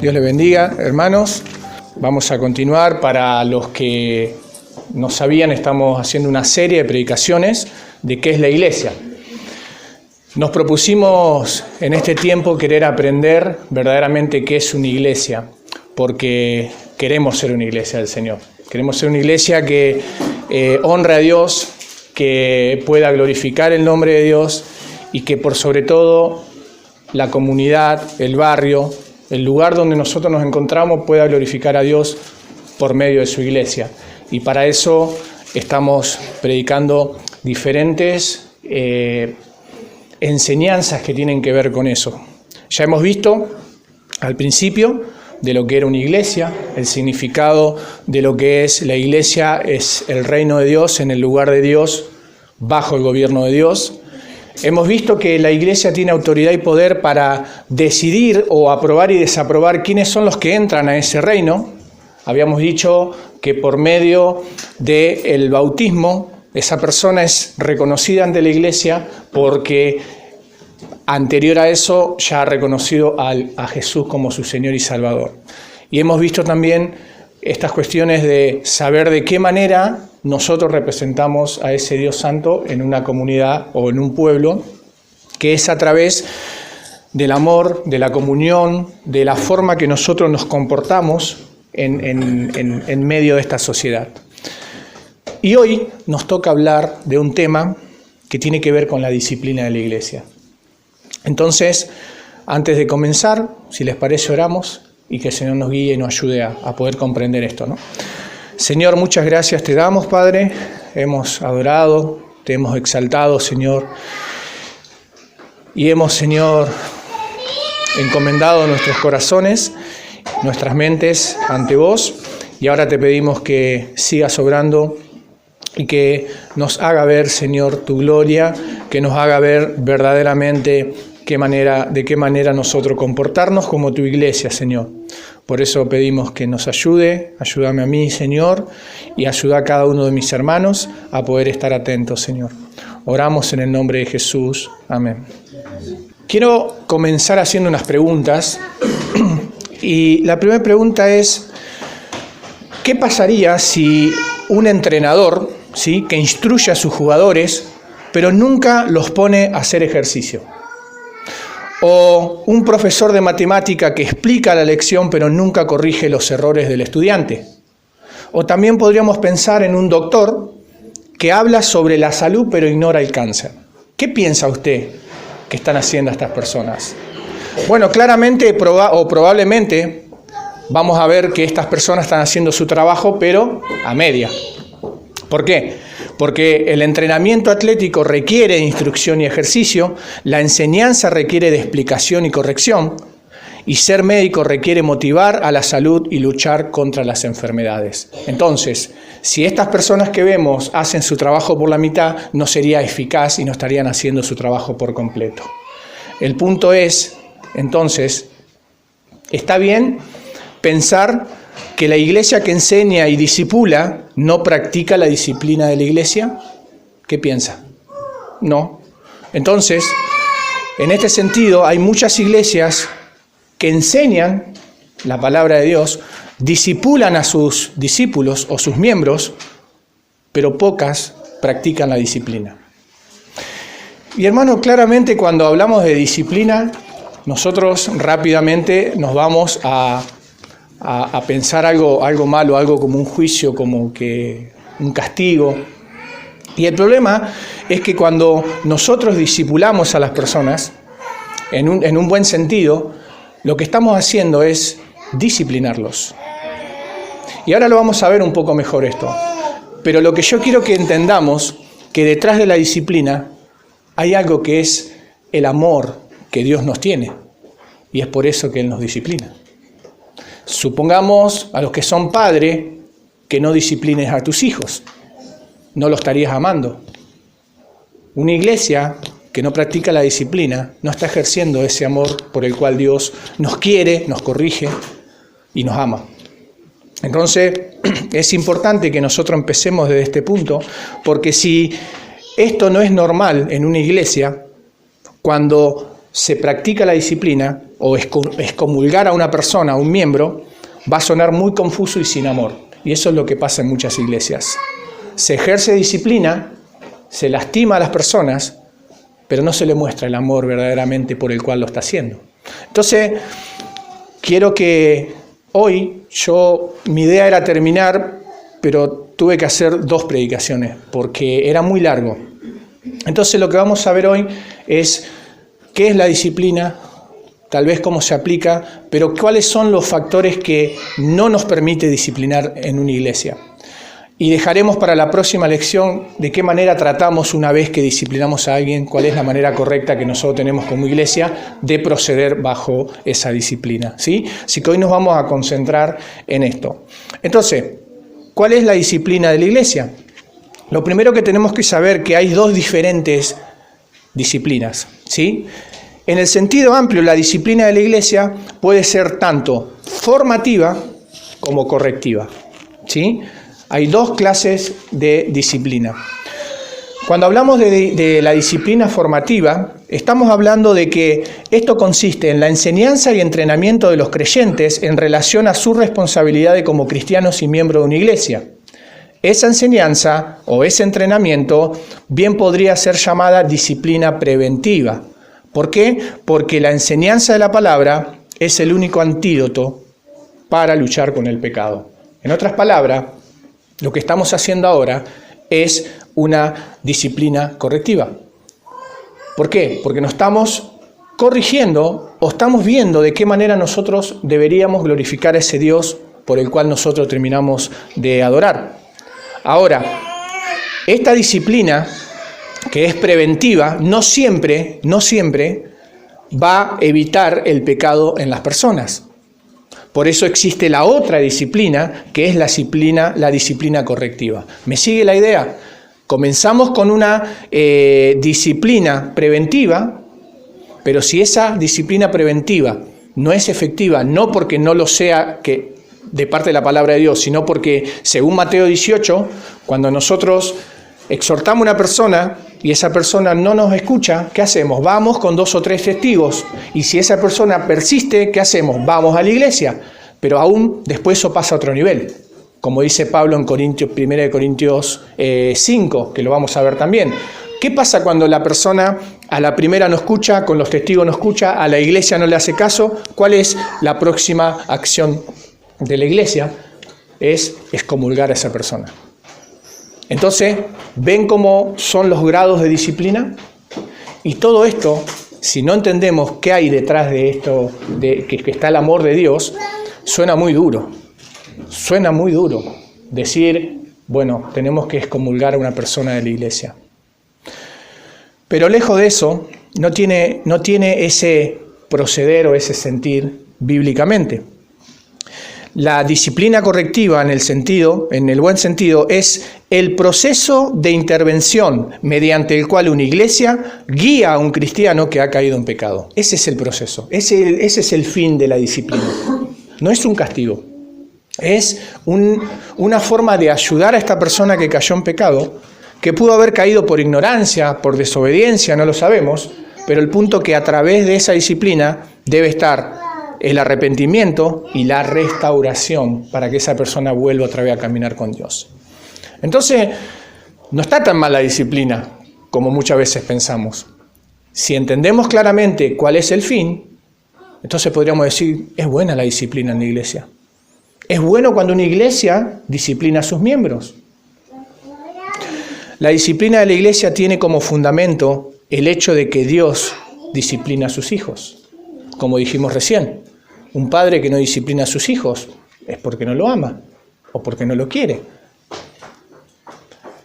Dios les bendiga, hermanos. Vamos a continuar. Para los que no sabían, estamos haciendo una serie de predicaciones de qué es la iglesia. Nos propusimos en este tiempo querer aprender verdaderamente qué es una iglesia, porque queremos ser una iglesia del Señor. Queremos ser una iglesia que honre a Dios, que pueda glorificar el nombre de Dios y que por sobre todo la comunidad, el barrio, el lugar donde nosotros nos encontramos pueda glorificar a Dios por medio de su iglesia. Y para eso estamos predicando diferentes enseñanzas que tienen que ver con eso. Ya hemos visto al principio de lo que era una iglesia, el significado de lo que es la iglesia, es el reino de Dios en el lugar de Dios, bajo el gobierno de Dios. Hemos visto que la iglesia tiene autoridad y poder para decidir o aprobar y desaprobar quiénes son los que entran a ese reino. Habíamos dicho que por medio del bautismo, esa persona es reconocida ante la iglesia porque anterior a eso ya ha reconocido a Jesús como su Señor y Salvador. Y hemos visto también estas cuestiones de saber de qué manera nosotros representamos a ese Dios Santo en una comunidad o en un pueblo, que es a través del amor, de la comunión, de la forma que nosotros nos comportamos en medio de esta sociedad. Y hoy nos toca hablar de un tema que tiene que ver con la disciplina de la iglesia. Entonces, antes de comenzar, si les parece, oramos y que el Señor nos guíe y nos ayude a poder comprender esto, ¿no? Señor, muchas gracias te damos, Padre. Hemos adorado, te hemos exaltado, Señor. Y hemos, Señor, encomendado nuestros corazones, nuestras mentes ante vos. Y ahora te pedimos que sigas obrando y que nos haga ver, Señor, tu gloria, que nos haga ver verdaderamente de qué manera nosotros comportarnos como tu iglesia, Señor. Por eso pedimos que nos ayúdame a mí, Señor, y ayuda a cada uno de mis hermanos a poder estar atentos, Señor. Oramos en el nombre de Jesús. Amén. Quiero comenzar haciendo unas preguntas. Y la primera pregunta es, ¿qué pasaría si un entrenador, ¿sí?, que instruye a sus jugadores, pero nunca los pone a hacer ejercicio? O un profesor de matemática que explica la lección, pero nunca corrige los errores del estudiante. O también podríamos pensar en un doctor que habla sobre la salud, pero ignora el cáncer. ¿Qué piensa usted que están haciendo estas personas? Bueno, claramente o probablemente vamos a ver que estas personas están haciendo su trabajo, pero a media. ¿Por qué? Porque el entrenamiento atlético requiere instrucción y ejercicio, la enseñanza requiere de explicación y corrección, y ser médico requiere motivar a la salud y luchar contra las enfermedades. Entonces, si estas personas que vemos hacen su trabajo por la mitad, no sería eficaz y no estarían haciendo su trabajo por completo. El punto es, entonces, ¿está bien pensar que la iglesia que enseña y discipula no practica la disciplina de la iglesia? ¿Qué piensa? No. Entonces, en este sentido, hay muchas iglesias que enseñan la palabra de Dios, discipulan a sus discípulos o sus miembros, pero pocas practican la disciplina. Y hermano, claramente cuando hablamos de disciplina, nosotros rápidamente nos vamos a pensar algo malo, algo como un juicio, como que un castigo. Y el problema es que cuando nosotros discipulamos a las personas, en un buen sentido, lo que estamos haciendo es disciplinarlos. Y ahora lo vamos a ver un poco mejor esto. Pero lo que yo quiero que entendamos, que detrás de la disciplina hay algo que es el amor que Dios nos tiene. Y es por eso que Él nos disciplina. Supongamos a los que son padres que no disciplines a tus hijos. No los estarías amando. Una iglesia que no practica la disciplina no está ejerciendo ese amor por el cual Dios nos quiere, nos corrige y nos ama. Entonces, es importante que nosotros empecemos desde este punto, porque si esto no es normal en una iglesia, cuando se practica la disciplina o excomulgar a una persona, a un miembro, va a sonar muy confuso y sin amor. Y eso es lo que pasa en muchas iglesias. Se ejerce disciplina, se lastima a las personas, pero no se le muestra el amor verdaderamente por el cual lo está haciendo. Entonces, quiero que hoy, mi idea era terminar, pero tuve que hacer 2 predicaciones, porque era muy largo. Entonces, lo que vamos a ver hoy es qué es la disciplina, tal vez cómo se aplica, pero cuáles son los factores que no nos permite disciplinar en una iglesia. Y dejaremos para la próxima lección de qué manera tratamos una vez que disciplinamos a alguien, cuál es la manera correcta que nosotros tenemos como iglesia de proceder bajo esa disciplina, ¿sí? Así que hoy nos vamos a concentrar en esto. Entonces, ¿cuál es la disciplina de la iglesia? Lo primero que tenemos que saber es que hay 2 diferentes disciplinas, ¿sí? En el sentido amplio, la disciplina de la iglesia puede ser tanto formativa como correctiva, ¿sí? Hay 2 clases de disciplina. Cuando hablamos de la disciplina formativa, estamos hablando de que esto consiste en la enseñanza y entrenamiento de los creyentes en relación a su responsabilidad como cristianos y miembros de una iglesia. Esa enseñanza o ese entrenamiento bien podría ser llamada disciplina preventiva. ¿Por qué? Porque la enseñanza de la palabra es el único antídoto para luchar con el pecado. En otras palabras, lo que estamos haciendo ahora es una disciplina correctiva. ¿Por qué? Porque nos estamos corrigiendo o estamos viendo de qué manera nosotros deberíamos glorificar a ese Dios por el cual nosotros terminamos de adorar. Ahora, esta disciplina que es preventiva no siempre va a evitar el pecado en las personas. Por eso existe la otra disciplina, que es la disciplina correctiva. ¿Me sigue la idea? Comenzamos con una disciplina preventiva, pero si esa disciplina preventiva no es efectiva, no porque no lo sea de parte de la palabra de Dios, sino porque, según Mateo 18, cuando nosotros exhortamos a una persona y esa persona no nos escucha, ¿qué hacemos? Vamos con 2 o 3 testigos. Y si esa persona persiste, ¿qué hacemos? Vamos a la iglesia. Pero aún después eso pasa a otro nivel. Como dice Pablo en 1 Corintios 5, que lo vamos a ver también. ¿Qué pasa cuando la persona a la primera no escucha, con los testigos no escucha, a la iglesia no le hace caso? ¿Cuál es la próxima acción de la iglesia? Es excomulgar a esa persona. Entonces, ¿ven cómo son los grados de disciplina? Y todo esto, si no entendemos qué hay detrás de esto, de que está el amor de Dios, suena muy duro. Suena muy duro decir, bueno, tenemos que excomulgar a una persona de la iglesia. Pero lejos de eso, no tiene ese proceder o ese sentir bíblicamente. La disciplina correctiva en el buen sentido, es el proceso de intervención mediante el cual una iglesia guía a un cristiano que ha caído en pecado. Ese es el proceso, ese es el fin de la disciplina. No es un castigo, es una forma de ayudar a esta persona que cayó en pecado, que pudo haber caído por ignorancia, por desobediencia, no lo sabemos, pero el punto que a través de esa disciplina debe estar el arrepentimiento y la restauración para que esa persona vuelva otra vez a caminar con Dios. Entonces, no está tan mal la disciplina como muchas veces pensamos. Si entendemos claramente cuál es el fin, entonces podríamos decir, es buena la disciplina en la iglesia. Es bueno cuando una iglesia disciplina a sus miembros. La disciplina de la iglesia tiene como fundamento el hecho de que Dios disciplina a sus hijos. Como dijimos recién, un padre que no disciplina a sus hijos es porque no lo ama o porque no lo quiere.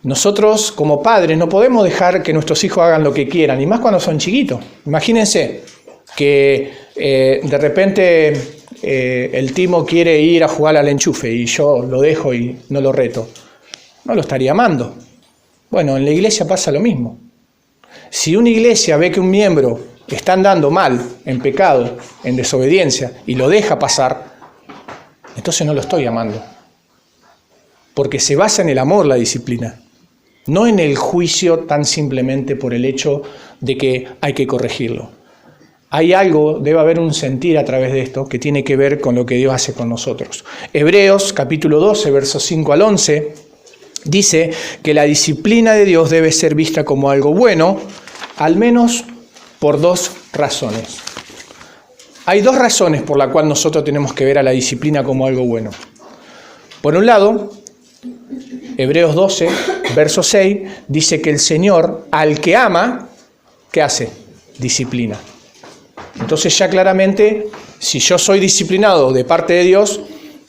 Nosotros como padres no podemos dejar que nuestros hijos hagan lo que quieran, y más cuando son chiquitos. Imagínense que de repente el Timo quiere ir a jugar al enchufe y yo lo dejo y no lo reto. No lo estaría amando. Bueno, en la iglesia pasa lo mismo. Si una iglesia ve que un miembro está andando mal, en pecado, en desobediencia, y lo deja pasar, entonces no lo estoy amando. Porque se basa en el amor la disciplina, no en el juicio tan simplemente por el hecho de que hay que corregirlo. hay algo, debe haber un sentir a través de esto que tiene que ver con lo que Dios hace con nosotros. Hebreos capítulo 12, versos 5 al 11, dice que la disciplina de Dios debe ser vista como algo bueno, al menos por dos razones. Hay dos razones por las cuales nosotros tenemos que ver a la disciplina como algo bueno. Por un lado, Hebreos 12, verso 6, dice que el Señor, al que ama, ¿qué hace? Disciplina. Entonces ya claramente, si yo soy disciplinado de parte de Dios,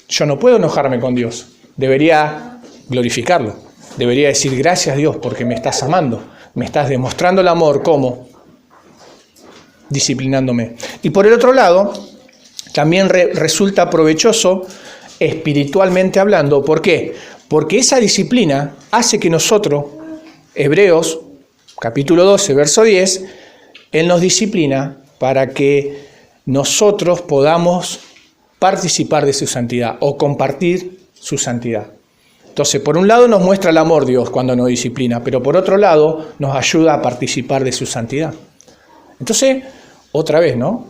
yo no puedo enojarme con Dios. Debería glorificarlo. Debería decir gracias Dios porque me estás amando. Me estás demostrando el amor, ¿cómo? Disciplinándome. Y por el otro lado, también resulta provechoso espiritualmente hablando. ¿Por qué? Porque esa disciplina hace que nosotros, Hebreos capítulo 12, verso 10, Él nos disciplina para que nosotros podamos participar de su santidad o compartir su santidad. Entonces, por un lado nos muestra el amor Dios cuando nos disciplina, pero por otro lado nos ayuda a participar de su santidad. Entonces, otra vez, ¿no?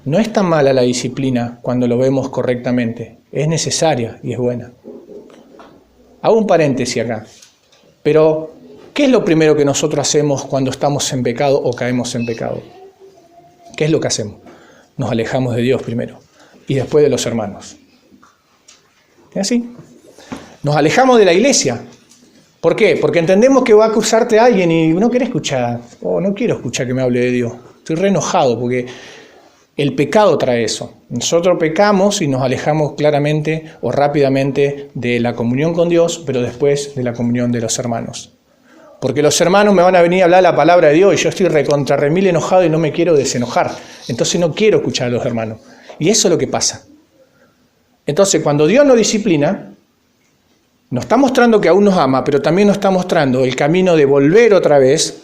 No es tan mala la disciplina cuando lo vemos correctamente. Es necesaria y es buena. Hago un paréntesis acá. Pero, ¿qué es lo primero que nosotros hacemos cuando estamos en pecado o caemos en pecado? ¿Qué es lo que hacemos? Nos alejamos de Dios primero y después de los hermanos. ¿Es así? Nos alejamos de la iglesia. ¿Por qué? Porque entendemos que va a acusarte a alguien y no querés escuchar. No quiero escuchar que me hable de Dios. Estoy re enojado porque el pecado trae eso. Nosotros pecamos y nos alejamos claramente o rápidamente de la comunión con Dios, pero después de la comunión de los hermanos. Porque los hermanos me van a venir a hablar la palabra de Dios y yo estoy remil enojado y no me quiero desenojar. Entonces no quiero escuchar a los hermanos. Y eso es lo que pasa. Entonces cuando Dios nos disciplina, nos está mostrando que aún nos ama, pero también nos está mostrando el camino de volver otra vez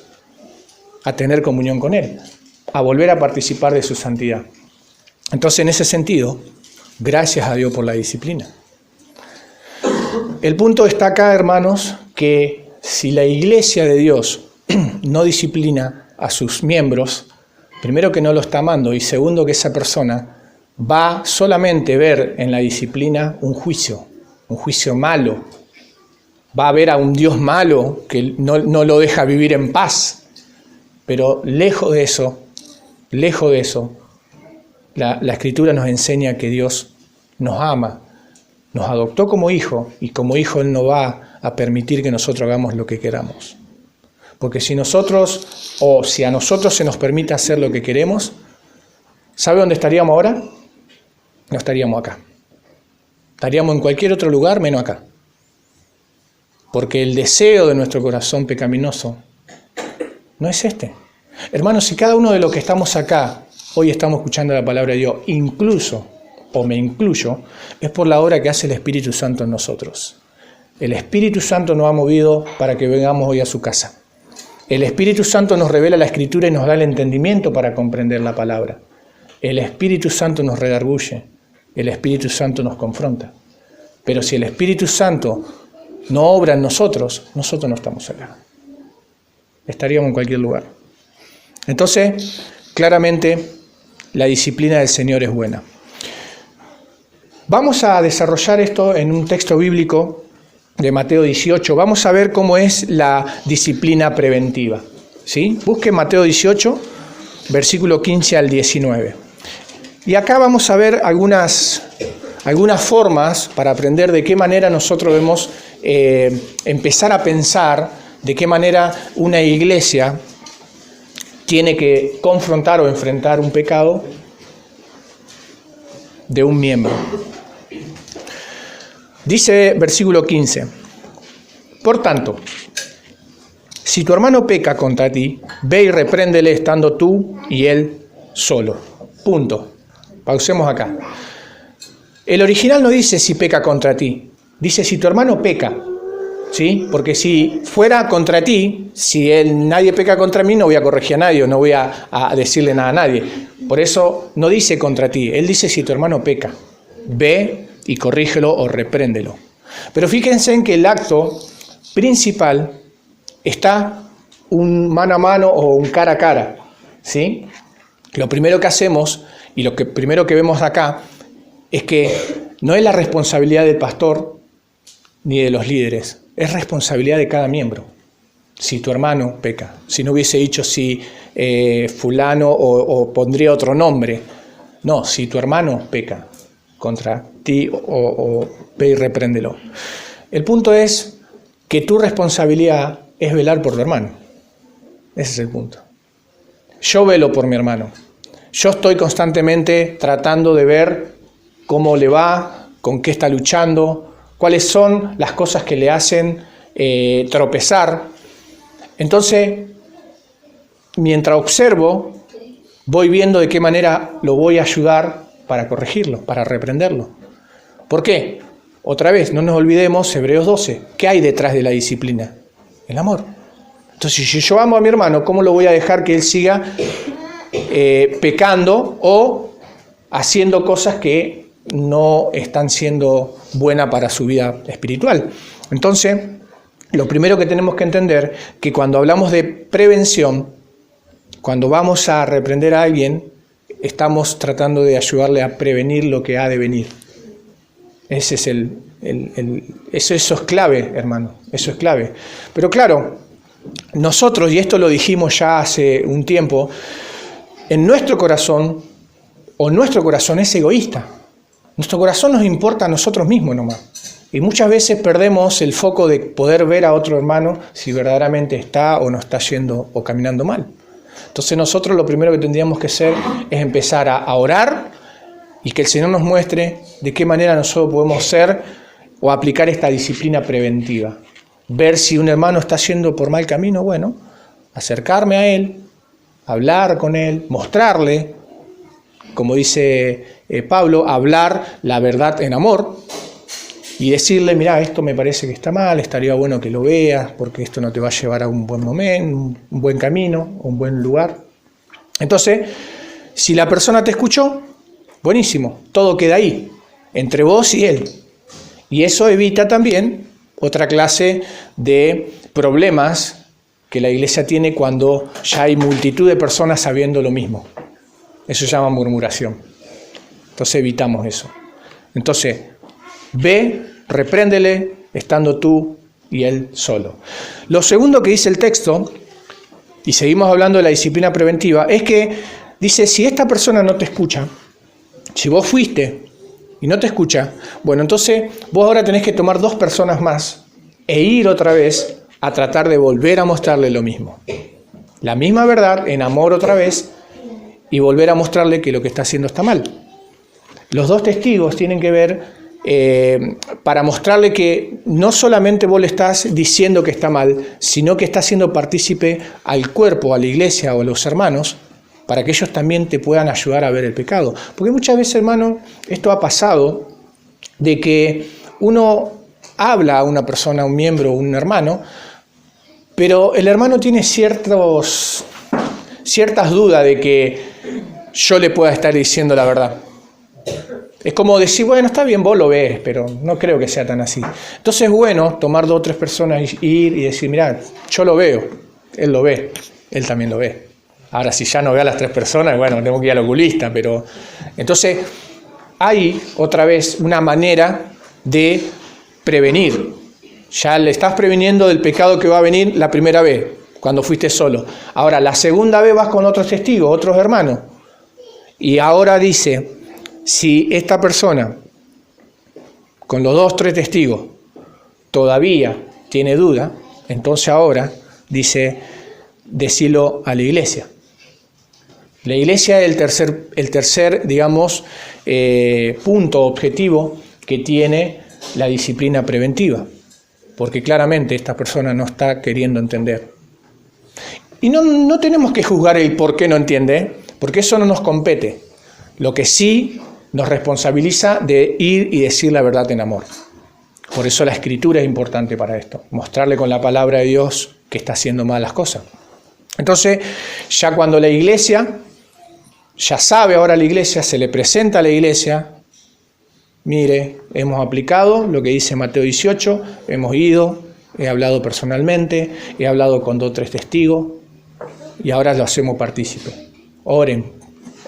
a tener comunión con Él, a volver a participar de su santidad. Entonces en ese sentido, gracias a Dios por la disciplina. El punto está acá, hermanos, que si la iglesia de Dios no disciplina a sus miembros, primero que no lo está amando y segundo que esa persona va solamente a ver en la disciplina un juicio malo. Va a ver a un Dios malo que no lo deja vivir en paz. Pero lejos de eso, la Escritura nos enseña que Dios nos ama, nos adoptó como hijo y como hijo Él no va a permitir que nosotros hagamos lo que queramos. Porque si a nosotros se nos permite hacer lo que queremos, ¿sabe dónde estaríamos ahora? No estaríamos acá. Estaríamos en cualquier otro lugar menos acá. Porque el deseo de nuestro corazón pecaminoso no es este. Hermanos, si cada uno de los que estamos acá, hoy estamos escuchando la palabra de Dios, incluso, o me incluyo, es por la obra que hace el Espíritu Santo en nosotros. El Espíritu Santo nos ha movido para que vengamos hoy a su casa. El Espíritu Santo nos revela la Escritura y nos da el entendimiento para comprender la palabra. El Espíritu Santo nos redarguye. El Espíritu Santo nos confronta. Pero si el Espíritu Santo no obra en nosotros no estamos acá. Estaríamos en cualquier lugar. Entonces, claramente, la disciplina del Señor es buena. Vamos a desarrollar esto en un texto bíblico de Mateo 18. Vamos a ver cómo es la disciplina preventiva. ¿Sí? Busque Mateo 18, versículo 15 al 19. Y acá vamos a ver algunas formas para aprender de qué manera nosotros debemos empezar a pensar de qué manera una iglesia tiene que confrontar o enfrentar un pecado de un miembro. Dice versículo 15, por tanto, si tu hermano peca contra ti, ve y repréndele estando tú y él solo. Punto. Pausemos acá. El original no dice si peca contra ti, dice si tu hermano peca, ¿sí? Porque si fuera contra ti, si nadie peca contra mí, no voy a corregir a nadie, no voy a decirle nada a nadie. Por eso no dice contra ti, él dice si tu hermano peca, ve y corrígelo o repréndelo. Pero fíjense en que el acto principal está un mano a mano o un cara a cara, ¿sí? Lo primero que hacemos y lo que primero que vemos acá es que no es la responsabilidad del pastor ni de los líderes, es responsabilidad de cada miembro. Si tu hermano peca, si no hubiese dicho si fulano o pondría otro nombre, no, si tu hermano peca contra ti o ve y repréndelo. El punto es que tu responsabilidad es velar por tu hermano. Ese es el punto. Yo velo por mi hermano. Yo estoy constantemente tratando de ver cómo le va, con qué está luchando, cuáles son las cosas que le hacen tropezar. Entonces, mientras observo, voy viendo de qué manera lo voy a ayudar para corregirlo, para reprenderlo. ¿Por qué? Otra vez, no nos olvidemos, Hebreos 12. ¿Qué hay detrás de la disciplina? El amor. Entonces, si yo amo a mi hermano, ¿cómo lo voy a dejar que él siga pecando o haciendo cosas que no están siendo buenas para su vida espiritual? Entonces, lo primero que tenemos que entender que cuando hablamos de prevención, cuando vamos a reprender a alguien, estamos tratando de ayudarle a prevenir lo que ha de venir. Ese es eso es clave, hermano, eso es clave. Pero claro, nosotros, y esto lo dijimos ya hace un tiempo, en nuestro corazón es egoísta. Nuestro corazón nos importa a nosotros mismos nomás. Y muchas veces perdemos el foco de poder ver a otro hermano si verdaderamente está o no está yendo o caminando mal. Entonces nosotros lo primero que tendríamos que hacer es empezar a orar y que el Señor nos muestre de qué manera nosotros podemos ser o aplicar esta disciplina preventiva. Ver si un hermano está yendo por mal camino, bueno, acercarme a él, hablar con él, mostrarle, como dice Pablo, hablar la verdad en amor y decirle, mira, esto me parece que está mal, estaría bueno que lo veas porque esto no te va a llevar a un buen momento, un buen camino, un buen lugar. Entonces, si la persona te escuchó, buenísimo, todo queda ahí, entre vos y él. Y eso evita también otra clase de problemas que la iglesia tiene cuando ya hay multitud de personas sabiendo lo mismo. Eso se llama murmuración. Entonces evitamos eso. Entonces, ve, repréndele, estando tú y él solo. Lo segundo que dice el texto, y seguimos hablando de la disciplina preventiva, es que dice, si esta persona no te escucha, si vos fuiste y no te escucha, bueno, entonces vos ahora tenés que tomar 2 personas más e ir otra vez a tratar de volver a mostrarle lo mismo. La misma verdad, en amor otra vez, y volver a mostrarle que lo que está haciendo está mal. Los 2 testigos tienen que ver para mostrarle que no solamente vos le estás diciendo que está mal, sino que estás siendo partícipe al cuerpo, a la iglesia o a los hermanos, para que ellos también te puedan ayudar a ver el pecado. Porque muchas veces, hermano, esto ha pasado de que uno habla a una persona, a un miembro, a un hermano, pero el hermano tiene ciertas dudas de que yo le pueda estar diciendo la verdad. Es como decir, bueno, está bien, vos lo ves, pero no creo que sea tan así. Entonces es bueno tomar 2 o 3 personas y ir y decir, mirá, yo lo veo, él lo ve, él también lo ve. Ahora, si ya no ve a las 3 personas, bueno, tengo que ir al oculista, pero... Entonces, hay otra vez una manera de prevenir. Ya le estás previniendo del pecado que va a venir la primera vez, cuando fuiste solo. Ahora, la segunda vez vas con otros testigos, otros hermanos. Y ahora dice, si esta persona, con los 2 o 3 testigos, todavía tiene duda, entonces ahora dice, decilo a la iglesia. La iglesia es el tercer, digamos, punto objetivo que tiene la disciplina preventiva, porque claramente esta persona no está queriendo entender. Y no tenemos que juzgar el por qué no entiende, porque eso no nos compete. Lo que sí nos responsabiliza de ir y decir la verdad en amor. Por eso la escritura es importante para esto, mostrarle con la palabra de Dios que está haciendo mal las cosas. Entonces, ya cuando la iglesia, ya sabe ahora la iglesia, se le presenta a la iglesia, mire, hemos aplicado lo que dice Mateo 18, hemos ido, he hablado personalmente, he hablado con 2 o 3 testigos y ahora lo hacemos partícipe. Oren,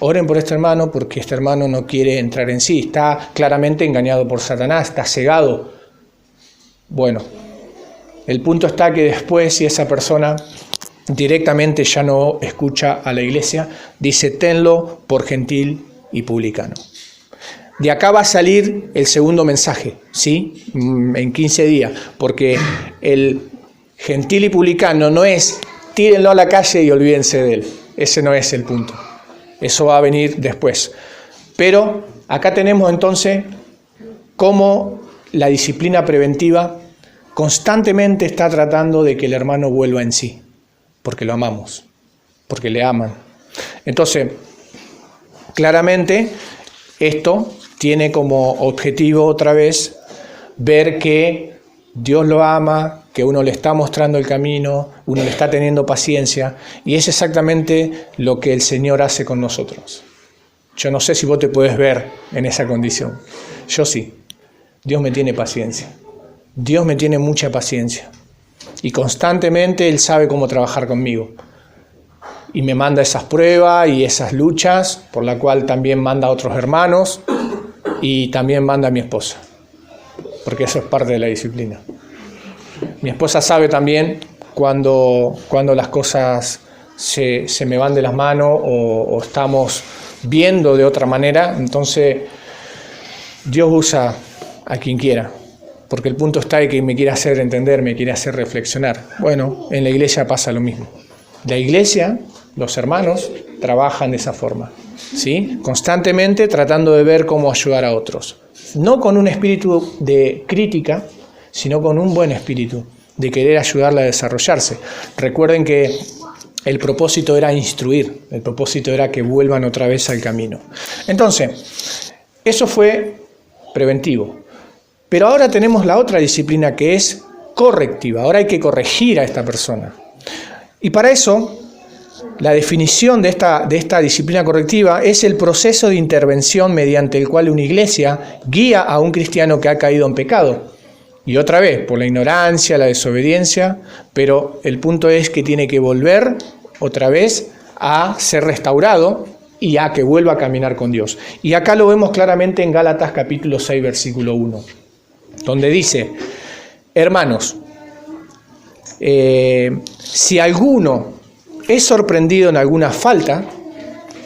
oren por este hermano porque este hermano no quiere entrar en sí, está claramente engañado por Satanás, está cegado. Bueno, el punto está que después, si esa persona directamente ya no escucha a la iglesia, dice: tenlo por gentil y publicano. De acá va a salir el segundo mensaje, ¿sí? En 15 días, porque el gentil y publicano no es tírenlo a la calle y olvídense de él. Ese no es el punto. Eso va a venir después. Pero acá tenemos entonces cómo la disciplina preventiva constantemente está tratando de que el hermano vuelva en sí, porque lo amamos, porque le aman. Entonces, claramente, esto tiene como objetivo otra vez ver que Dios lo ama, que uno le está mostrando el camino, uno le está teniendo paciencia, y es exactamente lo que el Señor hace con nosotros. Yo no sé si vos te puedes ver en esa condición. Yo sí. Dios me tiene paciencia. Dios me tiene mucha paciencia. Y constantemente Él sabe cómo trabajar conmigo. Y me manda esas pruebas y esas luchas, por la cual también manda a otros hermanos y también manda a mi esposa. Porque eso es parte de la disciplina. Mi esposa sabe también cuando las cosas se me van de las manos o estamos viendo de otra manera. Entonces, Dios usa a quien quiera. Porque el punto está en que me quiere hacer entender, me quiere hacer reflexionar. Bueno, en la iglesia pasa lo mismo. La iglesia, los hermanos, trabajan de esa forma, ¿sí? Constantemente tratando de ver cómo ayudar a otros. No con un espíritu de crítica, sino con un buen espíritu de querer ayudarla a desarrollarse. Recuerden que el propósito era instruir, el propósito era que vuelvan otra vez al camino. Entonces, eso fue preventivo. Pero ahora tenemos la otra disciplina que es correctiva. Ahora hay que corregir a esta persona. Y para eso, la definición de esta disciplina correctiva es el proceso de intervención mediante el cual una iglesia guía a un cristiano que ha caído en pecado. Y otra vez, por la ignorancia, la desobediencia, pero el punto es que tiene que volver otra vez a ser restaurado y a que vuelva a caminar con Dios. Y acá lo vemos claramente en Gálatas capítulo 6, versículo 1. Donde dice: hermanos, si alguno es sorprendido en alguna falta,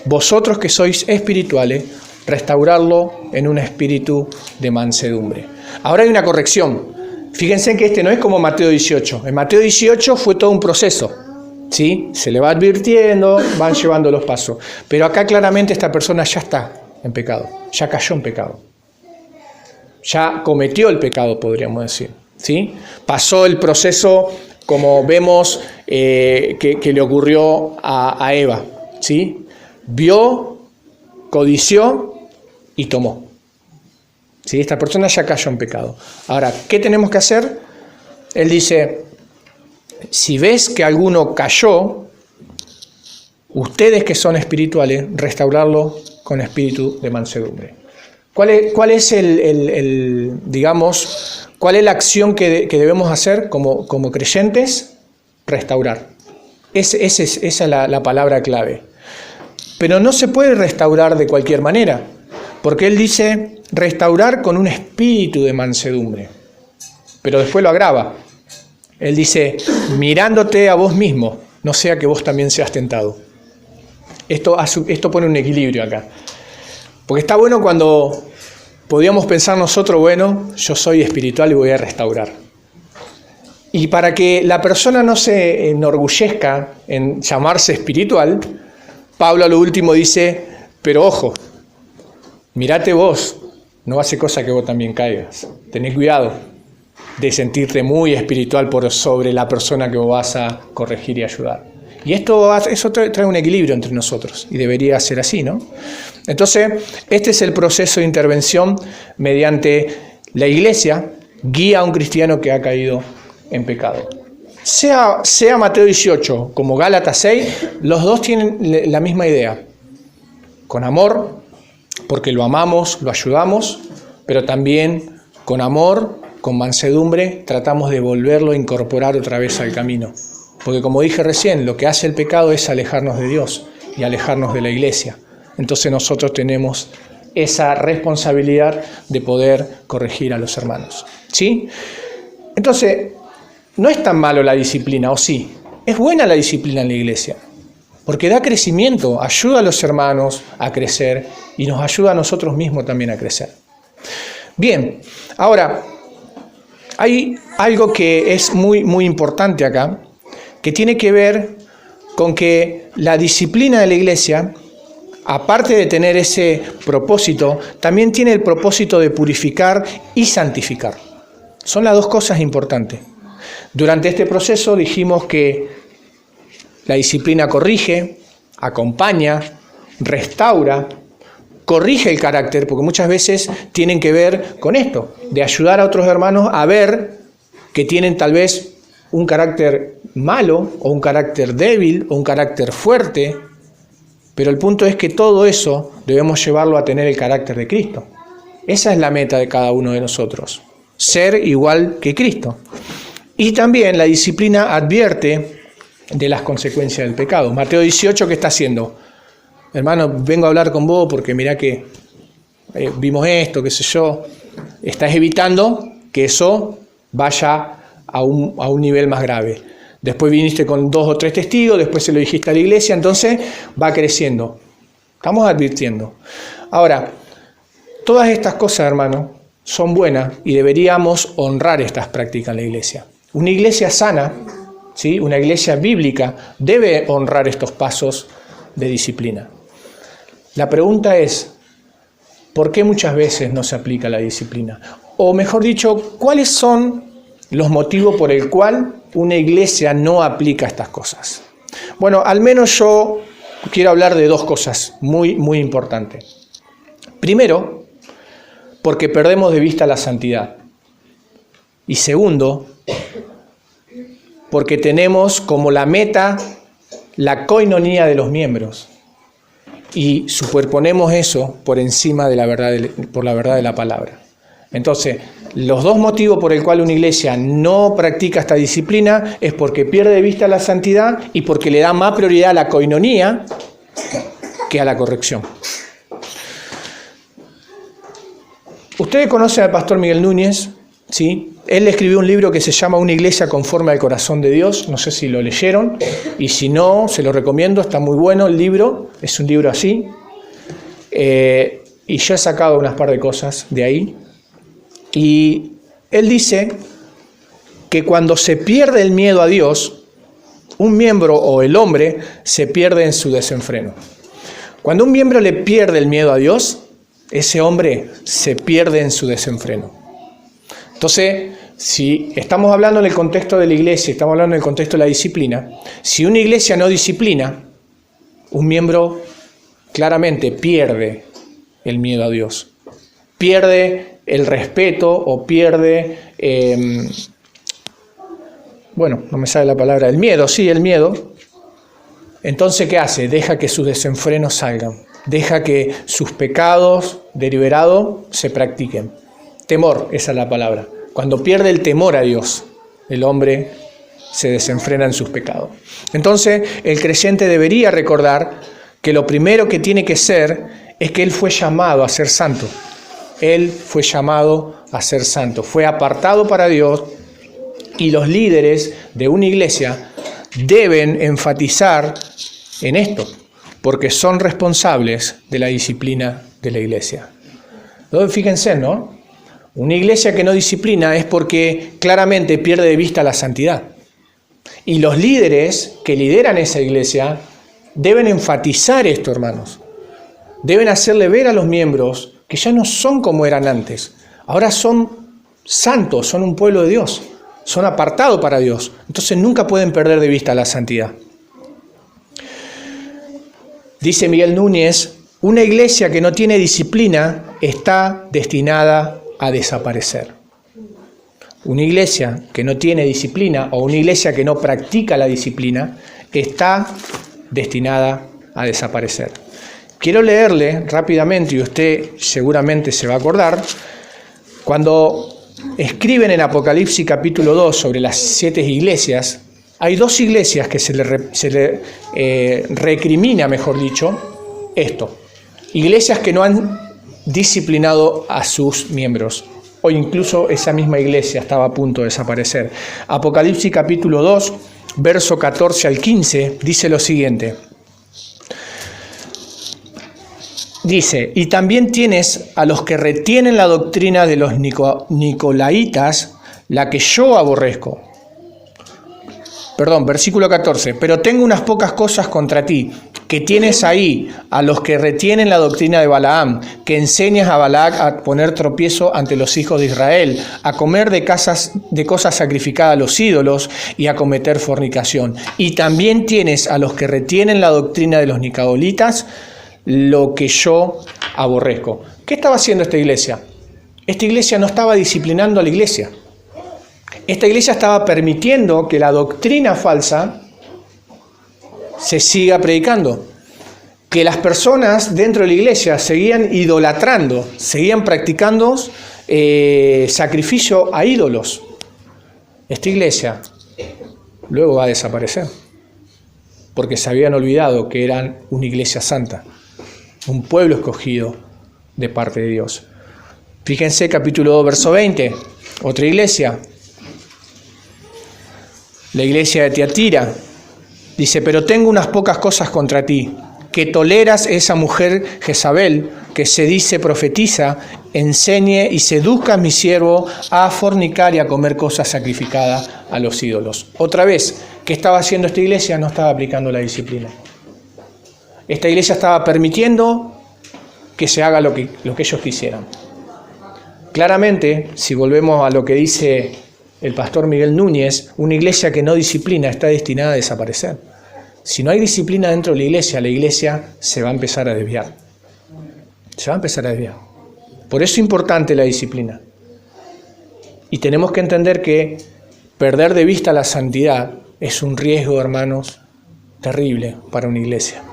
vosotros que sois espirituales, restaurarlo en un espíritu de mansedumbre. Ahora hay una corrección. Fíjense que este no es como Mateo 18. En Mateo 18 fue todo un proceso, ¿sí? Se le va advirtiendo, van llevando los pasos. Pero acá claramente esta persona ya está en pecado, ya cayó en pecado. Ya cometió el pecado, podríamos decir, ¿sí? Pasó el proceso, como vemos que le ocurrió a Eva, ¿sí? Vio, codició y tomó. ¿Sí? Esta persona ya cayó en pecado. Ahora, ¿qué tenemos que hacer? Él dice: si ves que alguno cayó, ustedes que son espirituales, restaurarlo con espíritu de mansedumbre. ¿Cuál es digamos, cuál es la acción que debemos hacer como creyentes? Restaurar. Esa es la palabra clave. Pero no se puede restaurar de cualquier manera, porque él dice restaurar con un espíritu de mansedumbre. Pero después lo agrava. Él dice: mirándote a vos mismo, no sea que vos también seas tentado. Esto pone un equilibrio acá. Porque está bueno cuando podíamos pensar nosotros: bueno, yo soy espiritual y voy a restaurar. Y para que la persona no se enorgullezca en llamarse espiritual, Pablo a lo último dice: pero ojo, mirate vos, no hace cosa que vos también caigas. Tenés cuidado de sentirte muy espiritual por sobre la persona que vos vas a corregir y ayudar. Y eso trae un equilibrio entre nosotros, y debería ser así, ¿no? Entonces, este es el proceso de intervención mediante la iglesia guía a un cristiano que ha caído en pecado. Sea Mateo 18 como Gálatas 6, los dos tienen la misma idea. Con amor, porque lo amamos, lo ayudamos, pero también con amor, con mansedumbre, tratamos de volverlo a incorporar otra vez al camino. Porque como dije recién, lo que hace el pecado es alejarnos de Dios y alejarnos de la iglesia. entonces nosotros tenemos esa responsabilidad de poder corregir a los hermanos. ¿Sí? Entonces, no es tan malo la disciplina, ¿o sí? Es buena la disciplina en la iglesia, porque da crecimiento, ayuda a los hermanos a crecer y nos ayuda a nosotros mismos también a crecer. Bien, ahora, hay algo que es muy, muy importante acá, que tiene que ver con que la disciplina de la iglesia, aparte de tener ese propósito, también tiene el propósito de purificar y santificar. Son las dos cosas importantes. Durante este proceso dijimos que la disciplina corrige, acompaña, restaura, corrige el carácter, porque muchas veces tienen que ver con esto, de ayudar a otros hermanos a ver que tienen tal vez un carácter malo, o un carácter débil, o un carácter fuerte, pero el punto es que todo eso debemos llevarlo a tener el carácter de Cristo. Esa es la meta de cada uno de nosotros, ser igual que Cristo. Y también la disciplina advierte de las consecuencias del pecado. Mateo 18, ¿qué está haciendo? Hermano, vengo a hablar con vos porque mirá que vimos esto, qué sé yo. Estás evitando que eso vaya a un nivel más grave. Después viniste con 2 o 3 testigos, después se lo dijiste a la iglesia, entonces va creciendo. Estamos advirtiendo. Ahora, todas estas cosas, hermano, son buenas y deberíamos honrar estas prácticas en la iglesia. Una iglesia sana, ¿sí? Una iglesia bíblica debe honrar estos pasos de disciplina. La pregunta es, ¿por qué muchas veces no se aplica la disciplina? O mejor dicho, ¿cuáles son los motivos por el cual una iglesia no aplica estas cosas? Bueno, al menos yo quiero hablar de 2 cosas muy, muy importantes. Primero, porque perdemos de vista la santidad. Y segundo, porque tenemos como la meta la coinonía de los miembros. Y superponemos eso por encima de la verdad por la verdad de la palabra. Entonces, los 2 motivos por el cual una iglesia no practica esta disciplina es porque pierde de vista la santidad y porque le da más prioridad a la coinonía que a la corrección. Ustedes conocen al pastor Miguel Núñez, ¿sí? Él escribió un libro que se llama Una iglesia conforme al corazón de Dios. No sé si lo leyeron, y si no, se lo recomiendo, está muy bueno el libro, es un libro así. Y yo he sacado unas par de cosas de ahí. Y él dice que cuando se pierde el miedo a Dios, un miembro o el hombre se pierde en su desenfreno. Cuando un miembro le pierde el miedo a Dios, ese hombre se pierde en su desenfreno. Entonces, si estamos hablando en el contexto de la iglesia, estamos hablando en el contexto de la disciplina, si una iglesia no disciplina, un miembro claramente pierde el miedo a Dios, pierde el respeto o pierde, no me sale la palabra, el miedo, sí, el miedo. Entonces, ¿qué hace? Deja que sus desenfrenos salgan, deja que sus pecados deliberados se practiquen. Temor, esa es la palabra. Cuando pierde el temor a Dios, el hombre se desenfrena en sus pecados. Entonces, el creyente debería recordar que lo primero que tiene que ser es que él fue llamado a ser santo. Él fue llamado a ser santo, fue apartado para Dios, y los líderes de una iglesia deben enfatizar en esto, porque son responsables de la disciplina de la iglesia. Entonces, fíjense, ¿no? Una iglesia que no disciplina es porque claramente pierde de vista la santidad. Y los líderes que lideran esa iglesia deben enfatizar esto, hermanos. Deben hacerle ver a los miembros que ya no son como eran antes. Ahora son santos, son un pueblo de Dios, son apartados para Dios. Entonces nunca pueden perder de vista la santidad. Dice Miguel Núñez, una iglesia que no tiene disciplina está destinada a desaparecer. Una iglesia que no tiene disciplina o una iglesia que no practica la disciplina está destinada a desaparecer. Quiero leerle rápidamente, y usted seguramente se va a acordar, cuando escriben en Apocalipsis capítulo 2 sobre las 7 iglesias, hay 2 iglesias que se le recrimina, mejor dicho, esto. Iglesias que no han disciplinado a sus miembros. O incluso esa misma iglesia estaba a punto de desaparecer. Apocalipsis capítulo 2, verso 14 al 15, dice lo siguiente. Dice, y también tienes a los que retienen la doctrina de los nicolaitas, la que yo aborrezco. Perdón, versículo 14. Pero tengo unas pocas cosas contra ti, que tienes ahí a los que retienen la doctrina de Balaam, que enseñas a Balac a poner tropiezo ante los hijos de Israel, a comer de cosas sacrificadas a los ídolos y a cometer fornicación. Y también tienes a los que retienen la doctrina de los nicolaítas, lo que yo aborrezco. ¿Qué estaba haciendo esta iglesia? Esta iglesia no estaba disciplinando a la iglesia. Esta iglesia estaba permitiendo que la doctrina falsa se siga predicando, que las personas dentro de la iglesia seguían idolatrando, seguían practicando sacrificio a ídolos. Esta iglesia luego va a desaparecer, porque se habían olvidado que eran una iglesia santa, un pueblo escogido de parte de Dios. Fíjense capítulo 2, verso 20, otra iglesia. La iglesia de Tiatira dice, pero tengo unas pocas cosas contra ti, que toleras esa mujer Jezabel, que se dice profetiza, enseñe y seduzca a mi siervo a fornicar y a comer cosas sacrificadas a los ídolos. Otra vez, ¿qué estaba haciendo esta iglesia? No estaba aplicando la disciplina. Esta iglesia estaba permitiendo que se haga lo que ellos quisieran. Claramente, si volvemos a lo que dice el pastor Miguel Núñez, una iglesia que no disciplina está destinada a desaparecer. Si no hay disciplina dentro de la iglesia se va a empezar a desviar. Se va a empezar a desviar. Por eso es importante la disciplina. Y tenemos que entender que perder de vista la santidad es un riesgo, hermanos, terrible para una iglesia.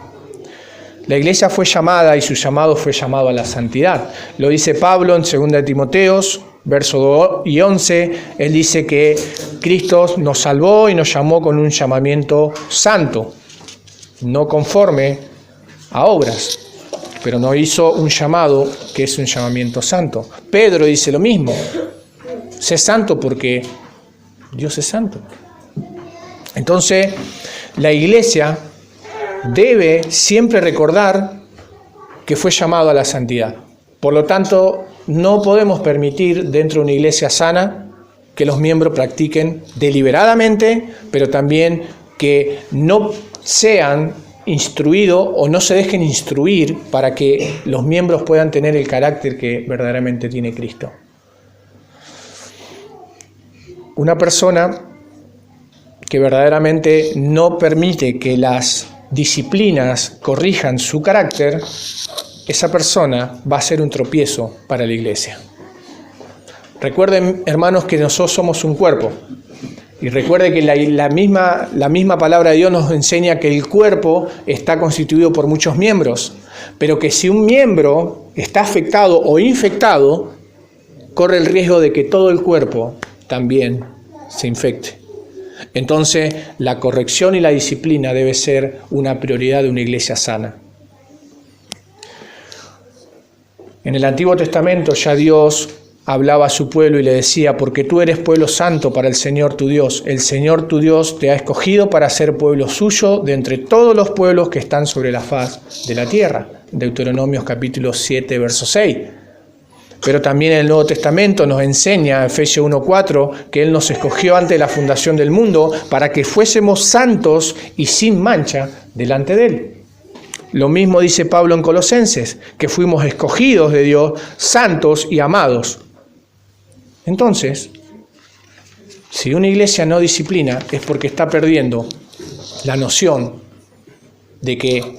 La iglesia fue llamada y su llamado fue llamado a la santidad. Lo dice Pablo en 2 Timoteos, verso 2 y 11, él dice que Cristo nos salvó y nos llamó con un llamamiento santo, no conforme a obras, pero nos hizo un llamado que es un llamamiento santo. Pedro dice lo mismo, sé santo porque Dios es santo. Entonces, la iglesia debe siempre recordar que fue llamado a la santidad. Por lo tanto, no podemos permitir dentro de una iglesia sana que los miembros practiquen deliberadamente, pero también que no sean instruidos o no se dejen instruir para que los miembros puedan tener el carácter que verdaderamente tiene Cristo. Una persona que verdaderamente no permite que las disciplinas corrijan su carácter, esa persona va a ser un tropiezo para la iglesia. Recuerden, hermanos, que nosotros somos un cuerpo. Y recuerden que la misma palabra de Dios nos enseña que el cuerpo está constituido por muchos miembros. Pero que si un miembro está afectado o infectado, corre el riesgo de que todo el cuerpo también se infecte. Entonces, la corrección y la disciplina debe ser una prioridad de una iglesia sana. En el Antiguo Testamento ya Dios hablaba a su pueblo y le decía, porque tú eres pueblo santo para el Señor tu Dios. El Señor tu Dios te ha escogido para ser pueblo suyo de entre todos los pueblos que están sobre la faz de la tierra. Deuteronomios capítulo 7, verso 6. Pero también el Nuevo Testamento nos enseña, Efesios 1:4, que Él nos escogió antes de la fundación del mundo para que fuésemos santos y sin mancha delante de Él. Lo mismo dice Pablo en Colosenses, que fuimos escogidos de Dios, santos y amados. Entonces, si una iglesia no disciplina es porque está perdiendo la noción de que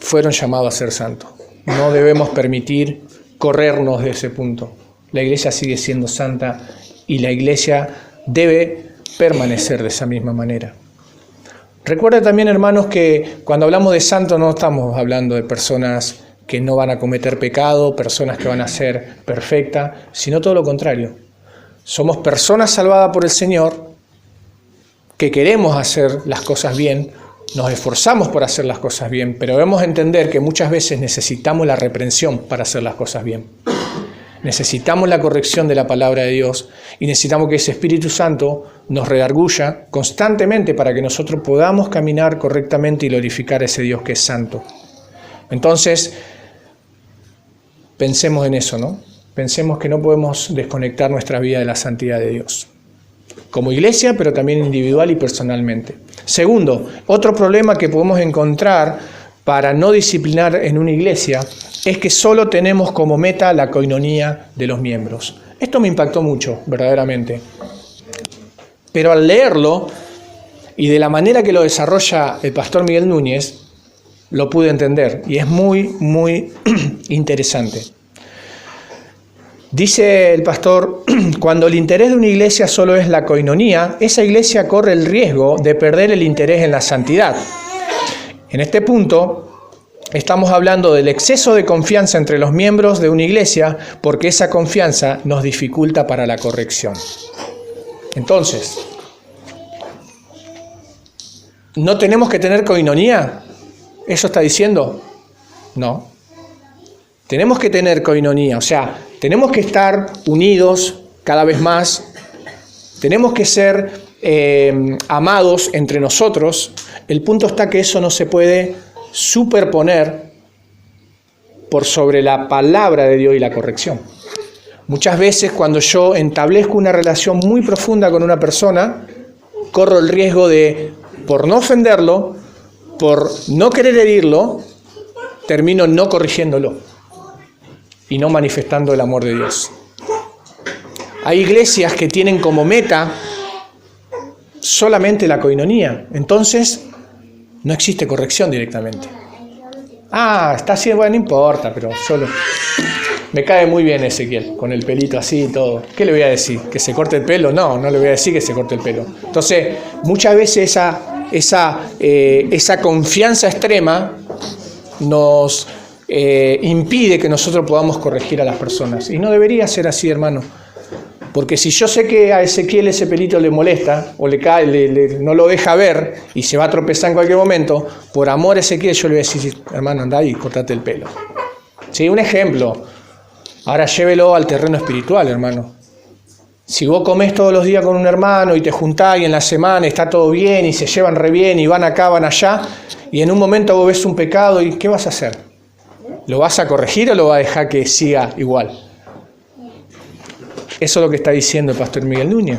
fueron llamados a ser santos. No debemos permitir corrernos de ese punto. La iglesia sigue siendo santa y la iglesia debe permanecer de esa misma manera. Recuerda también, hermanos, que cuando hablamos de santos no estamos hablando de personas que no van a cometer pecado, personas que van a ser perfectas, sino todo lo contrario. Somos personas salvadas por el Señor que queremos hacer las cosas bien, nos esforzamos por hacer las cosas bien, pero debemos entender que muchas veces necesitamos la reprensión para hacer las cosas bien. Necesitamos la corrección de la palabra de Dios y necesitamos que ese Espíritu Santo nos redarguya constantemente para que nosotros podamos caminar correctamente y glorificar a ese Dios que es santo. Entonces, pensemos en eso, ¿no? Pensemos que no podemos desconectar nuestra vida de la santidad de Dios. Como iglesia, pero también individual y personalmente. Segundo, otro problema que podemos encontrar para no disciplinar en una iglesia es que solo tenemos como meta la coinonía de los miembros. Esto me impactó mucho, verdaderamente. Pero al leerlo, y de la manera que lo desarrolla el pastor Miguel Núñez, lo pude entender, y es muy, muy interesante. Dice el pastor, cuando el interés de una iglesia solo es la coinonía, esa iglesia corre el riesgo de perder el interés en la santidad. En este punto, estamos hablando del exceso de confianza entre los miembros de una iglesia, porque esa confianza nos dificulta para la corrección. Entonces, ¿no tenemos que tener coinonía? ¿Eso está diciendo? No. Tenemos que tener coinonía, o sea, tenemos que estar unidos cada vez más, tenemos que ser amados entre nosotros. El punto está que eso no se puede superponer por sobre la palabra de Dios y la corrección. Muchas veces cuando yo establezco una relación muy profunda con una persona, corro el riesgo de, por no ofenderlo, por no querer herirlo, termino no corrigiéndolo y no manifestando el amor de Dios. Hay iglesias que tienen como meta solamente la coinonía, entonces no existe corrección directamente. Está así, bueno, no importa, pero solo... Me cae muy bien Ezequiel, con el pelito así y todo. ¿Qué le voy a decir? ¿Que se corte el pelo? No le voy a decir que se corte el pelo. Entonces, muchas veces esa confianza extrema nos impide que nosotros podamos corregir a las personas. Y no debería ser así, hermano. Porque si yo sé que a Ezequiel ese pelito le molesta, o le cae, no lo deja ver, y se va a tropezar en cualquier momento, por amor a Ezequiel yo le voy a decir, hermano, anda y cortate el pelo. ¿Sí? Un ejemplo. Ahora llévelo al terreno espiritual, hermano. Si vos comés todos los días con un hermano y te juntás y en la semana está todo bien y se llevan re bien y van acá, van allá, y en un momento vos ves un pecado, ¿y qué vas a hacer? ¿Lo vas a corregir o lo vas a dejar que siga igual? Eso es lo que está diciendo el pastor Miguel Núñez.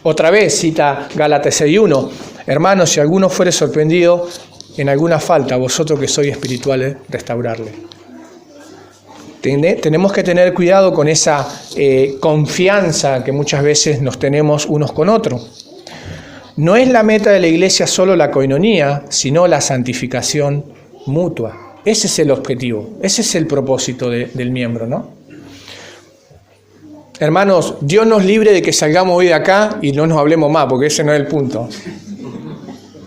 Otra vez cita Gálatas 6:1. Hermanos, si alguno fuere sorprendido en alguna falta, vosotros que sois espirituales, restaurarle. Tenemos que tener cuidado con esa confianza que muchas veces nos tenemos unos con otros. No es la meta de la iglesia solo la coinonía, sino la santificación mutua. Ese es el objetivo, ese es el propósito del miembro, ¿no? Hermanos, Dios nos libre de que salgamos hoy de acá y no nos hablemos más, porque ese no es el punto.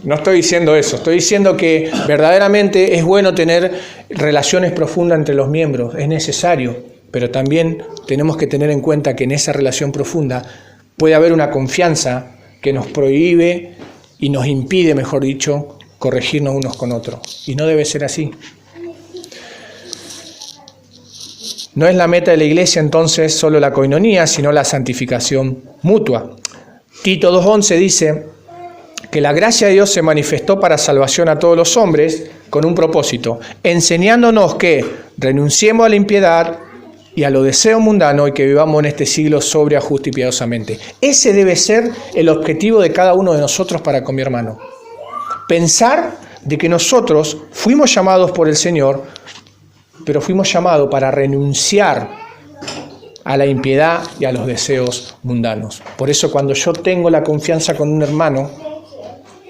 No estoy diciendo eso, estoy diciendo que verdaderamente es bueno tener relaciones profundas entre los miembros, es necesario, pero también tenemos que tener en cuenta que en esa relación profunda puede haber una confianza que nos prohíbe y nos impide, mejor dicho, corregirnos unos con otros. Y no debe ser así. No es la meta de la iglesia entonces solo la coinonía, sino la santificación mutua. Tito 2:11 dice que la gracia de Dios se manifestó para salvación a todos los hombres con un propósito, enseñándonos que renunciemos a la impiedad y a los deseos mundanos y que vivamos en este siglo sobria, justa y piadosamente. Ese debe ser el objetivo de cada uno de nosotros para con mi hermano. Pensar de que nosotros fuimos llamados por el Señor, pero fuimos llamados para renunciar a la impiedad y a los deseos mundanos. Por eso cuando yo tengo la confianza con un hermano,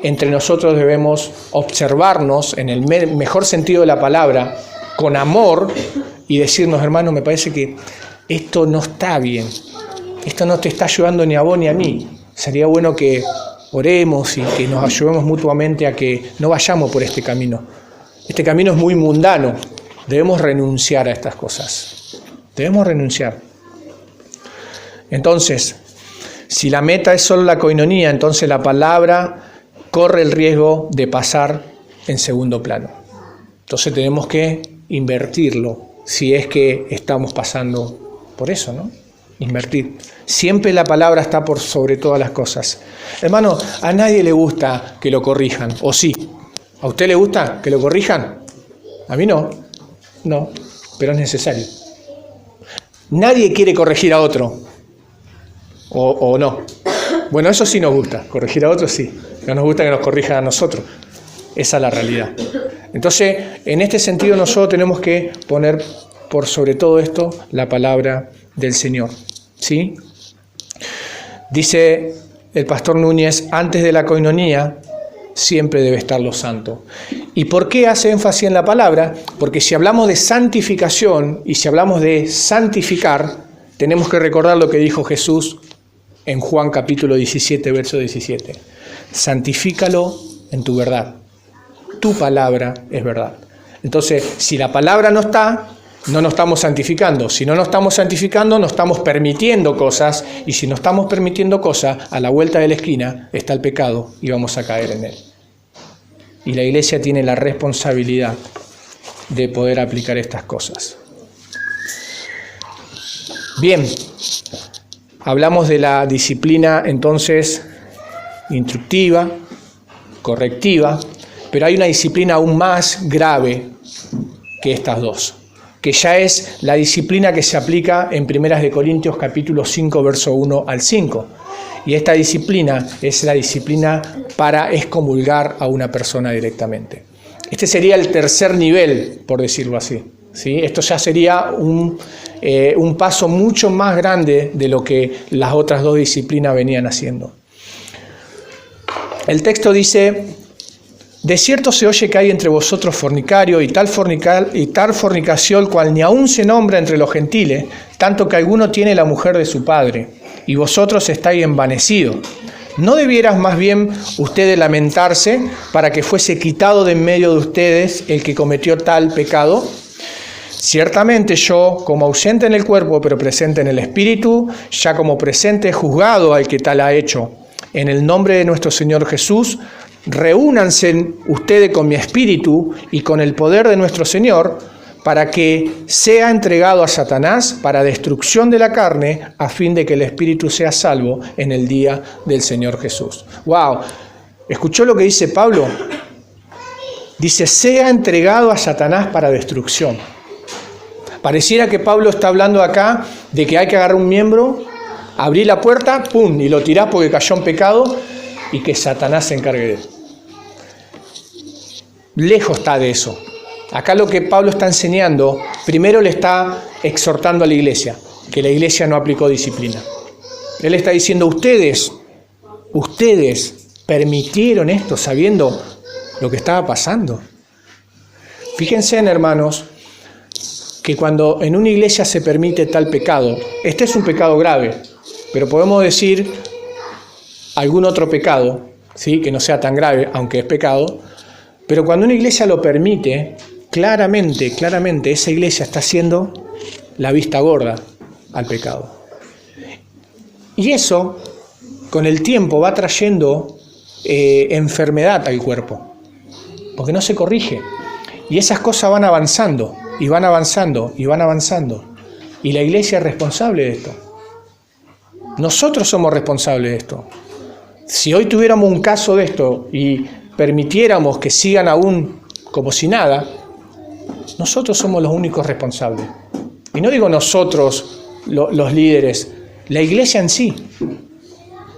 entre nosotros debemos observarnos en el mejor sentido de la palabra, con amor, y decirnos, hermano, me parece que esto no está bien, esto no te está ayudando ni a vos ni a mí. Sería bueno que oremos y que nos ayudemos mutuamente a que no vayamos por este camino. Este camino es muy mundano, debemos renunciar a estas cosas, debemos renunciar. Entonces, si la meta es solo la coinonía, entonces la palabra corre el riesgo de pasar en segundo plano. Entonces tenemos que invertirlo si es que estamos pasando por eso, ¿no? Invertir. Siempre la palabra está por sobre todas las cosas. Hermano, a nadie le gusta que lo corrijan, ¿o sí? ¿A usted le gusta que lo corrijan? A mí no. No, pero es necesario. Nadie quiere corregir a otro. ¿O no? Bueno, eso sí nos gusta. Corregir a otros sí. No nos gusta que nos corrijan a nosotros. Esa es la realidad. Entonces, en este sentido nosotros tenemos que poner por sobre todo esto la palabra del Señor. ¿Sí? Dice el pastor Núñez, antes de la coinonía siempre debe estar lo santo. ¿Y por qué hace énfasis en la palabra? Porque si hablamos de santificación y si hablamos de santificar, tenemos que recordar lo que dijo Jesús en Juan capítulo 17, verso 17. Santifícalo en tu verdad. Tu palabra es verdad. Entonces, si la palabra no está, no nos estamos santificando. Si no nos estamos santificando, no estamos permitiendo cosas. Y si no estamos permitiendo cosas, a la vuelta de la esquina está el pecado y vamos a caer en él. Y la iglesia tiene la responsabilidad de poder aplicar estas cosas. Bien, hablamos de la disciplina entonces instructiva, correctiva, pero hay una disciplina aún más grave que estas dos, que ya es la disciplina que se aplica en 1 Corintios capítulo 5, verso 1 al 5. Y esta disciplina es la disciplina para excomulgar a una persona directamente. Este sería el tercer nivel, por decirlo así. ¿Sí? Esto ya sería un paso mucho más grande de lo que las otras dos disciplinas venían haciendo. El texto dice: de cierto se oye que hay entre vosotros fornicario y tal fornicación cual ni aun se nombra entre los gentiles, tanto que alguno tiene la mujer de su padre, y vosotros estáis envanecidos. ¿No debieras más bien ustedes lamentarse para que fuese quitado de en medio de ustedes el que cometió tal pecado? Ciertamente yo, como ausente en el cuerpo, pero presente en el espíritu, ya como presente he juzgado al que tal ha hecho. En el nombre de nuestro Señor Jesús, reúnanse ustedes con mi espíritu y con el poder de nuestro Señor, para que sea entregado a Satanás para destrucción de la carne, a fin de que el espíritu sea salvo en el día del Señor Jesús. ¡Wow! ¿Escuchó lo que dice Pablo? Dice, sea entregado a Satanás para destrucción. Pareciera que Pablo está hablando acá de que hay que agarrar un miembro, abrir la puerta, ¡pum!, y lo tirás porque cayó en pecado, y que Satanás se encargue de él. Lejos está de eso. Acá lo que Pablo está enseñando, primero le está exhortando a la iglesia, que la iglesia no aplicó disciplina. Él está diciendo, ustedes permitieron esto sabiendo lo que estaba pasando. Fíjense, hermanos, que cuando en una iglesia se permite tal pecado, este es un pecado grave, pero podemos decir algún otro pecado, ¿sí?, que no sea tan grave, aunque es pecado, pero cuando una iglesia lo permite, claramente esa iglesia está haciendo la vista gorda al pecado. Y eso, con el tiempo, va trayendo enfermedad al cuerpo, porque no se corrige. Y esas cosas van avanzando, y van avanzando, y van avanzando. Y la iglesia es responsable de esto. Nosotros somos responsables de esto. Si hoy tuviéramos un caso de esto y permitiéramos que sigan aún como si nada, nosotros somos los únicos responsables. Y no digo nosotros, los líderes, la iglesia en sí.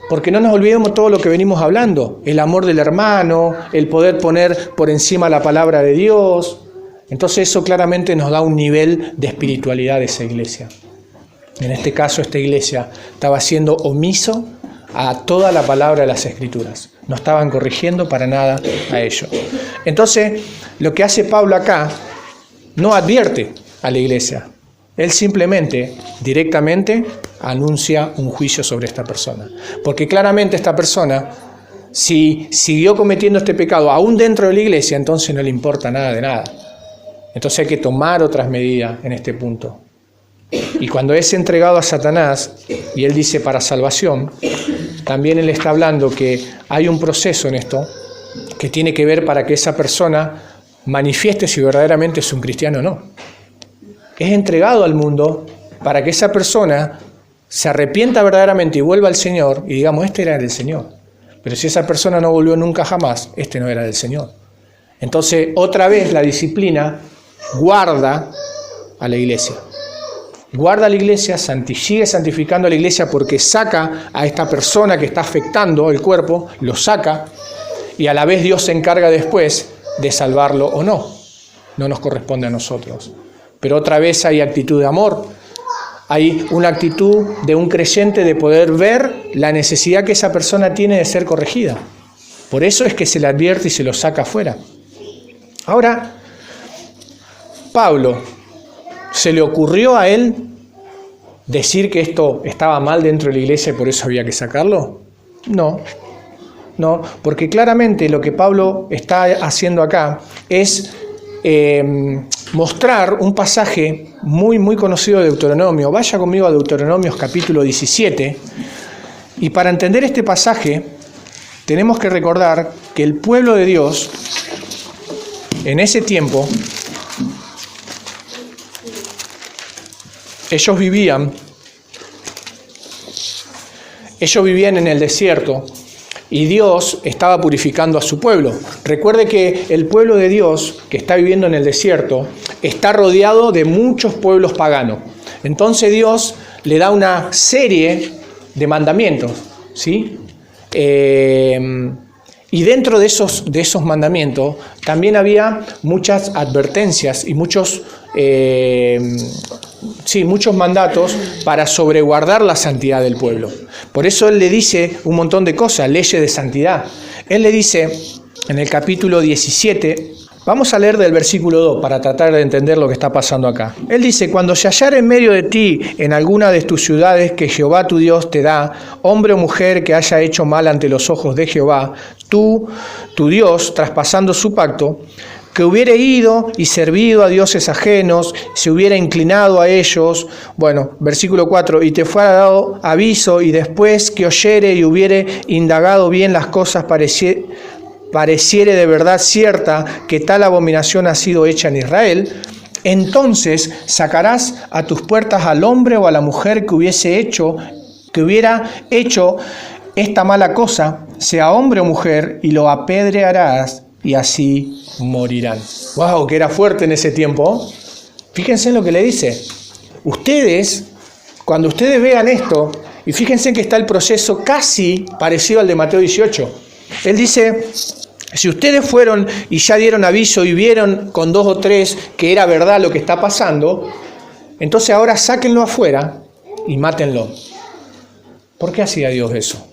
Porque no nos olvidemos todo lo que venimos hablando. El amor del hermano, el poder poner por encima la palabra de Dios. Entonces eso claramente nos da un nivel de espiritualidad de esa iglesia. En este caso, esta iglesia estaba siendo omiso a toda la palabra de las Escrituras. No estaban corrigiendo para nada a ello. Entonces, lo que hace Pablo acá, no advierte a la iglesia. Él simplemente, directamente, anuncia un juicio sobre esta persona. Porque claramente esta persona, si siguió cometiendo este pecado aún dentro de la iglesia, entonces no le importa nada de nada. Entonces hay que tomar otras medidas en este punto. Y cuando es entregado a Satanás, y él dice para salvación, también él está hablando que hay un proceso en esto que tiene que ver para que esa persona manifieste si verdaderamente es un cristiano o no. Es entregado al mundo para que esa persona se arrepienta verdaderamente y vuelva al Señor y digamos, este era del Señor. Pero si esa persona no volvió nunca jamás, este no era del Señor. Entonces, otra vez la disciplina guarda a la iglesia. Guarda a la iglesia, sigue santificando a la iglesia porque saca a esta persona que está afectando el cuerpo, lo saca, y a la vez Dios se encarga después de salvarlo o no. No nos corresponde a nosotros. Pero otra vez hay actitud de amor. Hay una actitud de un creyente de poder ver la necesidad que esa persona tiene de ser corregida. Por eso es que se le advierte y se lo saca afuera. Ahora, Pablo, ¿se le ocurrió a él decir que esto estaba mal dentro de la iglesia y por eso había que sacarlo? No, porque claramente lo que Pablo está haciendo acá es mostrar un pasaje muy, muy conocido de Deuteronomio. Vaya conmigo a Deuteronomios capítulo 17. Y para entender este pasaje, tenemos que recordar que el pueblo de Dios, en ese tiempo, ellos vivían en el desierto y Dios estaba purificando a su pueblo. Recuerde que el pueblo de Dios que está viviendo en el desierto está rodeado de muchos pueblos paganos. Entonces Dios le da una serie de mandamientos, ¿sí? Y dentro de esos mandamientos también había muchas advertencias y muchos mandatos para sobreguardar la santidad del pueblo. Por eso Él le dice un montón de cosas, leyes de santidad. Él le dice en el capítulo 17, vamos a leer del versículo 2 para tratar de entender lo que está pasando acá. Él dice, cuando se hallara en medio de ti, en alguna de tus ciudades que Jehová tu Dios te da, hombre o mujer que haya hecho mal ante los ojos de Jehová, tú, tu Dios, traspasando su pacto, que hubiere ido y servido a dioses ajenos, se hubiera inclinado a ellos, bueno, versículo 4, y te fuera dado aviso, y después que oyere y hubiere indagado bien las cosas, pareciere de verdad cierta que tal abominación ha sido hecha en Israel, entonces sacarás a tus puertas al hombre o a la mujer que hubiera hecho esta mala cosa, sea hombre o mujer, y lo apedrearás, y así morirán. ¡Wow! Que era fuerte en ese tiempo. Fíjense en lo que le dice. Ustedes, cuando ustedes vean esto, y fíjense que está el proceso casi parecido al de Mateo 18. Él dice, si ustedes fueron y ya dieron aviso y vieron con 2 o 3 que era verdad lo que está pasando, entonces ahora sáquenlo afuera y mátenlo. ¿Por qué hacía Dios eso?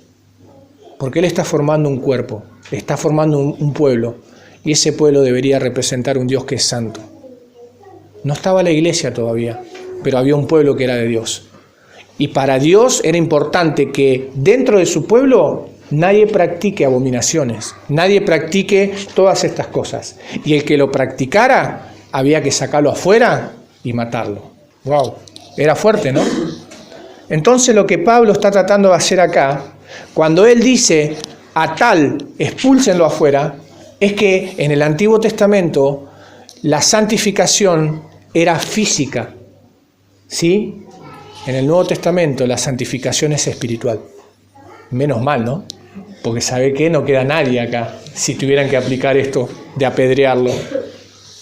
Porque Él está formando un cuerpo, está formando un pueblo, y ese pueblo debería representar un Dios que es santo. No estaba la iglesia todavía, pero había un pueblo que era de Dios. Y para Dios era importante que dentro de su pueblo nadie practique abominaciones, nadie practique todas estas cosas. Y el que lo practicara, había que sacarlo afuera y matarlo. ¡Wow! Era fuerte, ¿no? Entonces lo que Pablo está tratando de hacer acá, cuando él dice a tal, expúlsenlo afuera, es que en el Antiguo Testamento la santificación era física, ¿sí? En el Nuevo Testamento la santificación es espiritual. Menos mal, ¿no? Porque ¿sabe qué? No queda nadie acá si tuvieran que aplicar esto de apedrearlo.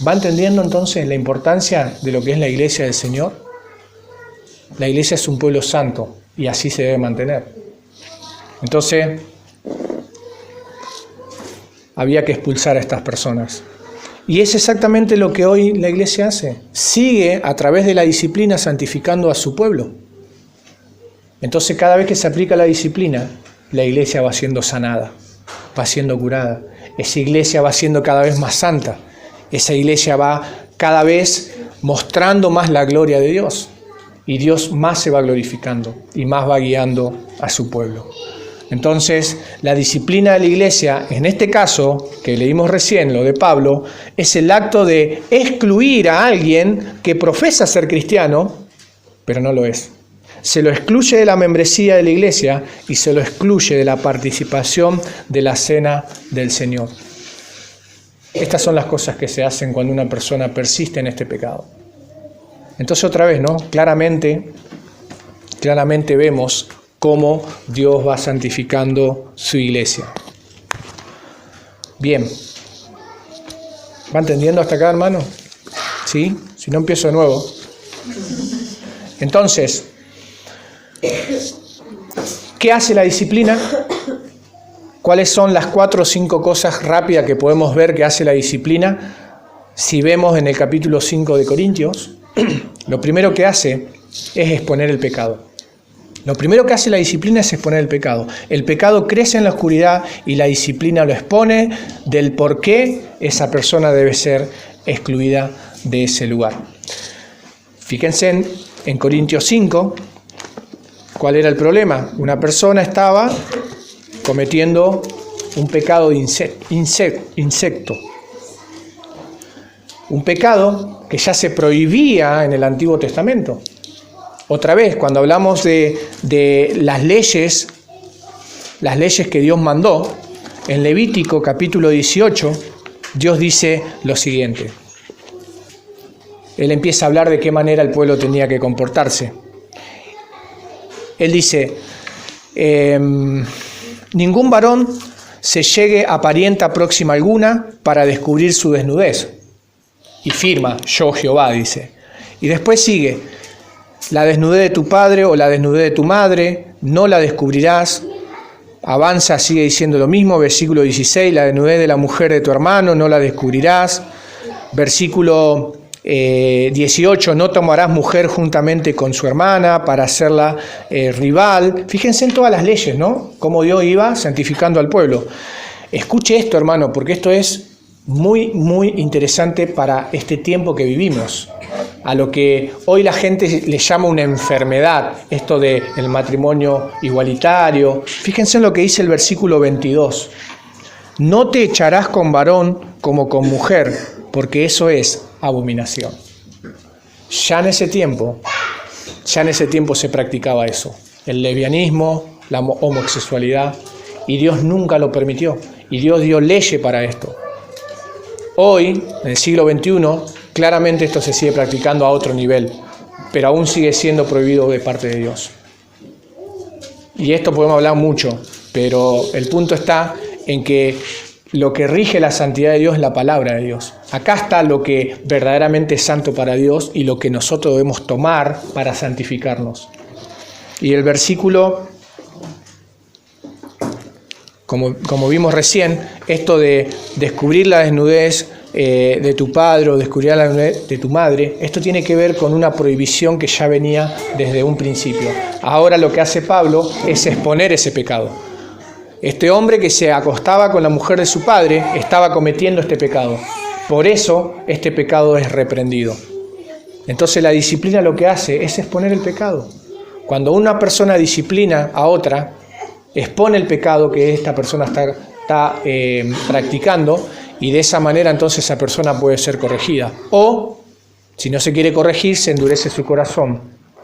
¿Va entendiendo entonces la importancia de lo que es la iglesia del Señor? La iglesia es un pueblo santo y así se debe mantener. Entonces, había que expulsar a estas personas. Y es exactamente lo que hoy la iglesia hace. Sigue a través de la disciplina santificando a su pueblo. Entonces, cada vez que se aplica la disciplina, la iglesia va siendo sanada, va siendo curada. Esa iglesia va siendo cada vez más santa. Esa iglesia va cada vez mostrando más la gloria de Dios. Y Dios más se va glorificando y más va guiando a su pueblo. Entonces, la disciplina de la iglesia, en este caso, que leímos recién, lo de Pablo, es el acto de excluir a alguien que profesa ser cristiano, pero no lo es. Se lo excluye de la membresía de la iglesia y se lo excluye de la participación de la cena del Señor. Estas son las cosas que se hacen cuando una persona persiste en este pecado. Entonces otra vez, ¿no? Claramente vemos cómo Dios va santificando su iglesia. Bien. ¿Va entendiendo hasta acá, hermano? ¿Sí? Si no, empiezo de nuevo. Entonces, ¿qué hace la disciplina? ¿Cuáles son las 4 o 5 cosas rápidas que podemos ver que hace la disciplina? Si vemos en el capítulo 5 de Corintios, lo primero que hace es exponer el pecado. Lo primero que hace la disciplina es exponer el pecado. El pecado crece en la oscuridad y la disciplina lo expone del por qué esa persona debe ser excluida de ese lugar. Fíjense en Corintios 5, ¿cuál era el problema? Una persona estaba cometiendo un pecado de insecto. Un pecado que ya se prohibía en el Antiguo Testamento. Otra vez, cuando hablamos de las leyes que Dios mandó, en Levítico capítulo 18, Dios dice lo siguiente. Él empieza a hablar de qué manera el pueblo tenía que comportarse. Él dice, ningún varón se llegue a parienta próxima alguna para descubrir su desnudez. Y firma, yo Jehová, dice. Y después sigue, la desnudez de tu padre o la desnudez de tu madre, no la descubrirás. Avanza, sigue diciendo lo mismo, versículo 16, la desnudez de la mujer de tu hermano, no la descubrirás. Versículo 18, no tomarás mujer juntamente con su hermana para hacerla rival. Fíjense en todas las leyes, ¿no? Cómo Dios iba santificando al pueblo. Escuche esto, hermano, porque esto es muy, muy interesante para este tiempo que vivimos. A lo que hoy la gente le llama una enfermedad, esto del matrimonio igualitario. Fíjense en lo que dice el versículo 22. No te echarás con varón como con mujer, porque eso es abominación. Ya en ese tiempo se practicaba eso. El lesbianismo, la homosexualidad, y Dios nunca lo permitió. Y Dios dio leyes para esto. Hoy, en el siglo XXI, claramente esto se sigue practicando a otro nivel, pero aún sigue siendo prohibido de parte de Dios. Y esto podemos hablar mucho, pero el punto está en que lo que rige la santidad de Dios es la palabra de Dios. Acá está lo que verdaderamente es santo para Dios y lo que nosotros debemos tomar para santificarnos. Y el versículo, como vimos recién, esto de descubrir la desnudez de tu padre o descubrir la desnudez de tu madre, esto tiene que ver con una prohibición que ya venía desde un principio. Ahora lo que hace Pablo es exponer ese pecado. Este hombre que se acostaba con la mujer de su padre estaba cometiendo este pecado. Por eso este pecado es reprendido. Entonces la disciplina lo que hace es exponer el pecado. Cuando una persona disciplina a otra, expone el pecado que esta persona está practicando, y de esa manera entonces esa persona puede ser corregida. O, si no se quiere corregir, se endurece su corazón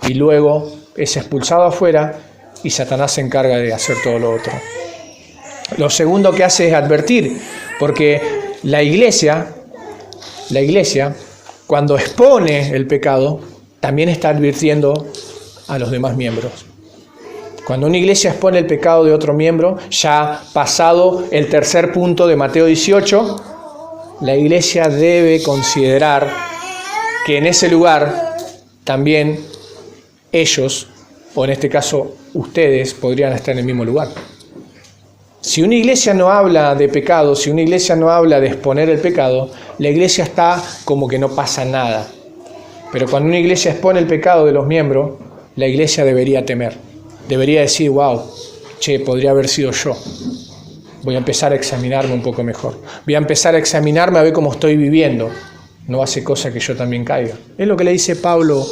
y luego es expulsado afuera y Satanás se encarga de hacer todo lo otro. Lo segundo que hace es advertir, porque la iglesia, cuando expone el pecado, también está advirtiendo a los demás miembros. Cuando una iglesia expone el pecado de otro miembro, ya pasado el tercer punto de Mateo 18, la iglesia debe considerar que en ese lugar también ellos, o en este caso ustedes, podrían estar en el mismo lugar. Si una iglesia no habla de pecado, si una iglesia no habla de exponer el pecado, la iglesia está como que no pasa nada. Pero cuando una iglesia expone el pecado de los miembros, la iglesia debería temer. Debería decir, wow, podría haber sido yo. Voy a empezar a examinarme un poco mejor. Voy a empezar a examinarme a ver cómo estoy viviendo. No hace cosa que yo también caiga. Es lo que le dice Pablo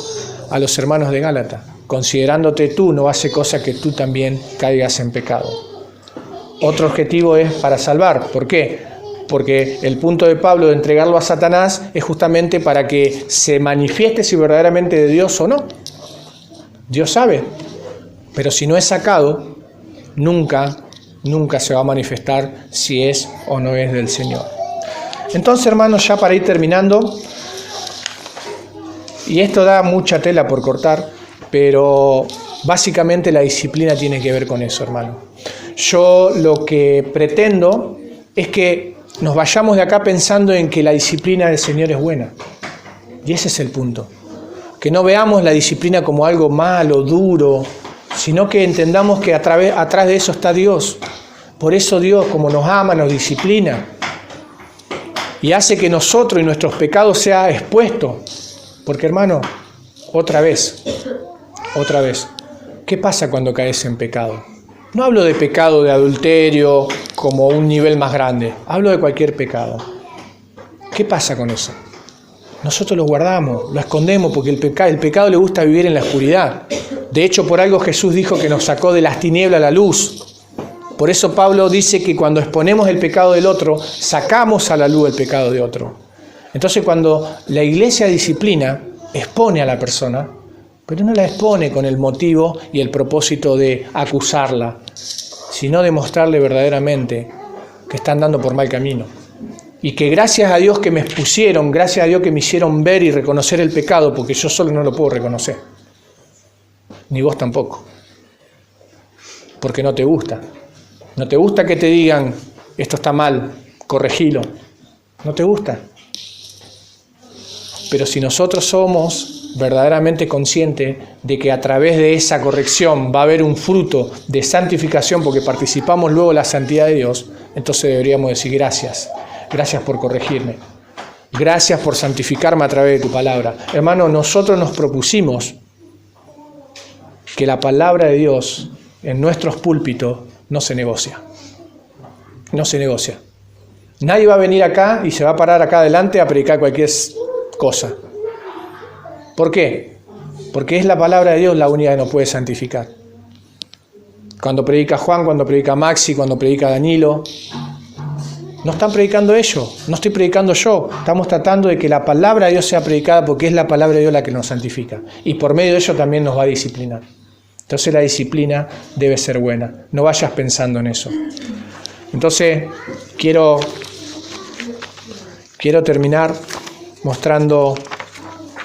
a los hermanos de Gálatas. Considerándote tú, no hace cosa que tú también caigas en pecado. Otro objetivo es para salvar. ¿Por qué? Porque el punto de Pablo de entregarlo a Satanás es justamente para que se manifieste si verdaderamente de Dios o no. Dios sabe. Pero si no es sacado, nunca se va a manifestar si es o no es del Señor. Entonces, hermanos, ya para ir terminando, y esto da mucha tela por cortar, pero básicamente la disciplina tiene que ver con eso, hermano. Yo lo que pretendo es que nos vayamos de acá pensando en que la disciplina del Señor es buena. Y ese es el punto. Que no veamos la disciplina como algo malo, duro, sino que entendamos que atrás de eso está Dios. Por eso Dios, como nos ama, nos disciplina. Y hace que nosotros y nuestros pecados sean expuestos. Porque, hermano, otra vez, ¿qué pasa cuando caes en pecado? No hablo de pecado de adulterio como un nivel más grande. Hablo de cualquier pecado. ¿Qué pasa con eso? Nosotros lo guardamos, lo escondemos porque el pecado le gusta vivir en la oscuridad. De hecho, por algo Jesús dijo que nos sacó de las tinieblas a la luz. Por eso Pablo dice que cuando exponemos el pecado del otro, sacamos a la luz el pecado de otro. Entonces, cuando la iglesia disciplina, expone a la persona, pero no la expone con el motivo y el propósito de acusarla, sino de mostrarle verdaderamente que está andando por mal camino. Y que gracias a Dios que me expusieron, gracias a Dios que me hicieron ver y reconocer el pecado, porque yo solo no lo puedo reconocer. Ni vos tampoco. Porque no te gusta. No te gusta que te digan, esto está mal, corregilo. No te gusta. Pero si nosotros somos verdaderamente conscientes de que a través de esa corrección va a haber un fruto de santificación porque participamos luego de la santidad de Dios, entonces deberíamos decir gracias. Gracias por corregirme. Gracias por santificarme a través de tu palabra. Hermano, nosotros nos propusimos que la palabra de Dios en nuestros púlpitos no se negocia. No se negocia. Nadie va a venir acá y se va a parar acá adelante a predicar cualquier cosa. ¿Por qué? Porque es la palabra de Dios la única que nos puede santificar. Cuando predica Juan, cuando predica Maxi, cuando predica Danilo, no están predicando ellos, no estoy predicando yo. Estamos tratando de que la palabra de Dios sea predicada porque es la palabra de Dios la que nos santifica. Y por medio de ello también nos va a disciplinar. Entonces la disciplina debe ser buena. No vayas pensando en eso. Entonces quiero terminar mostrando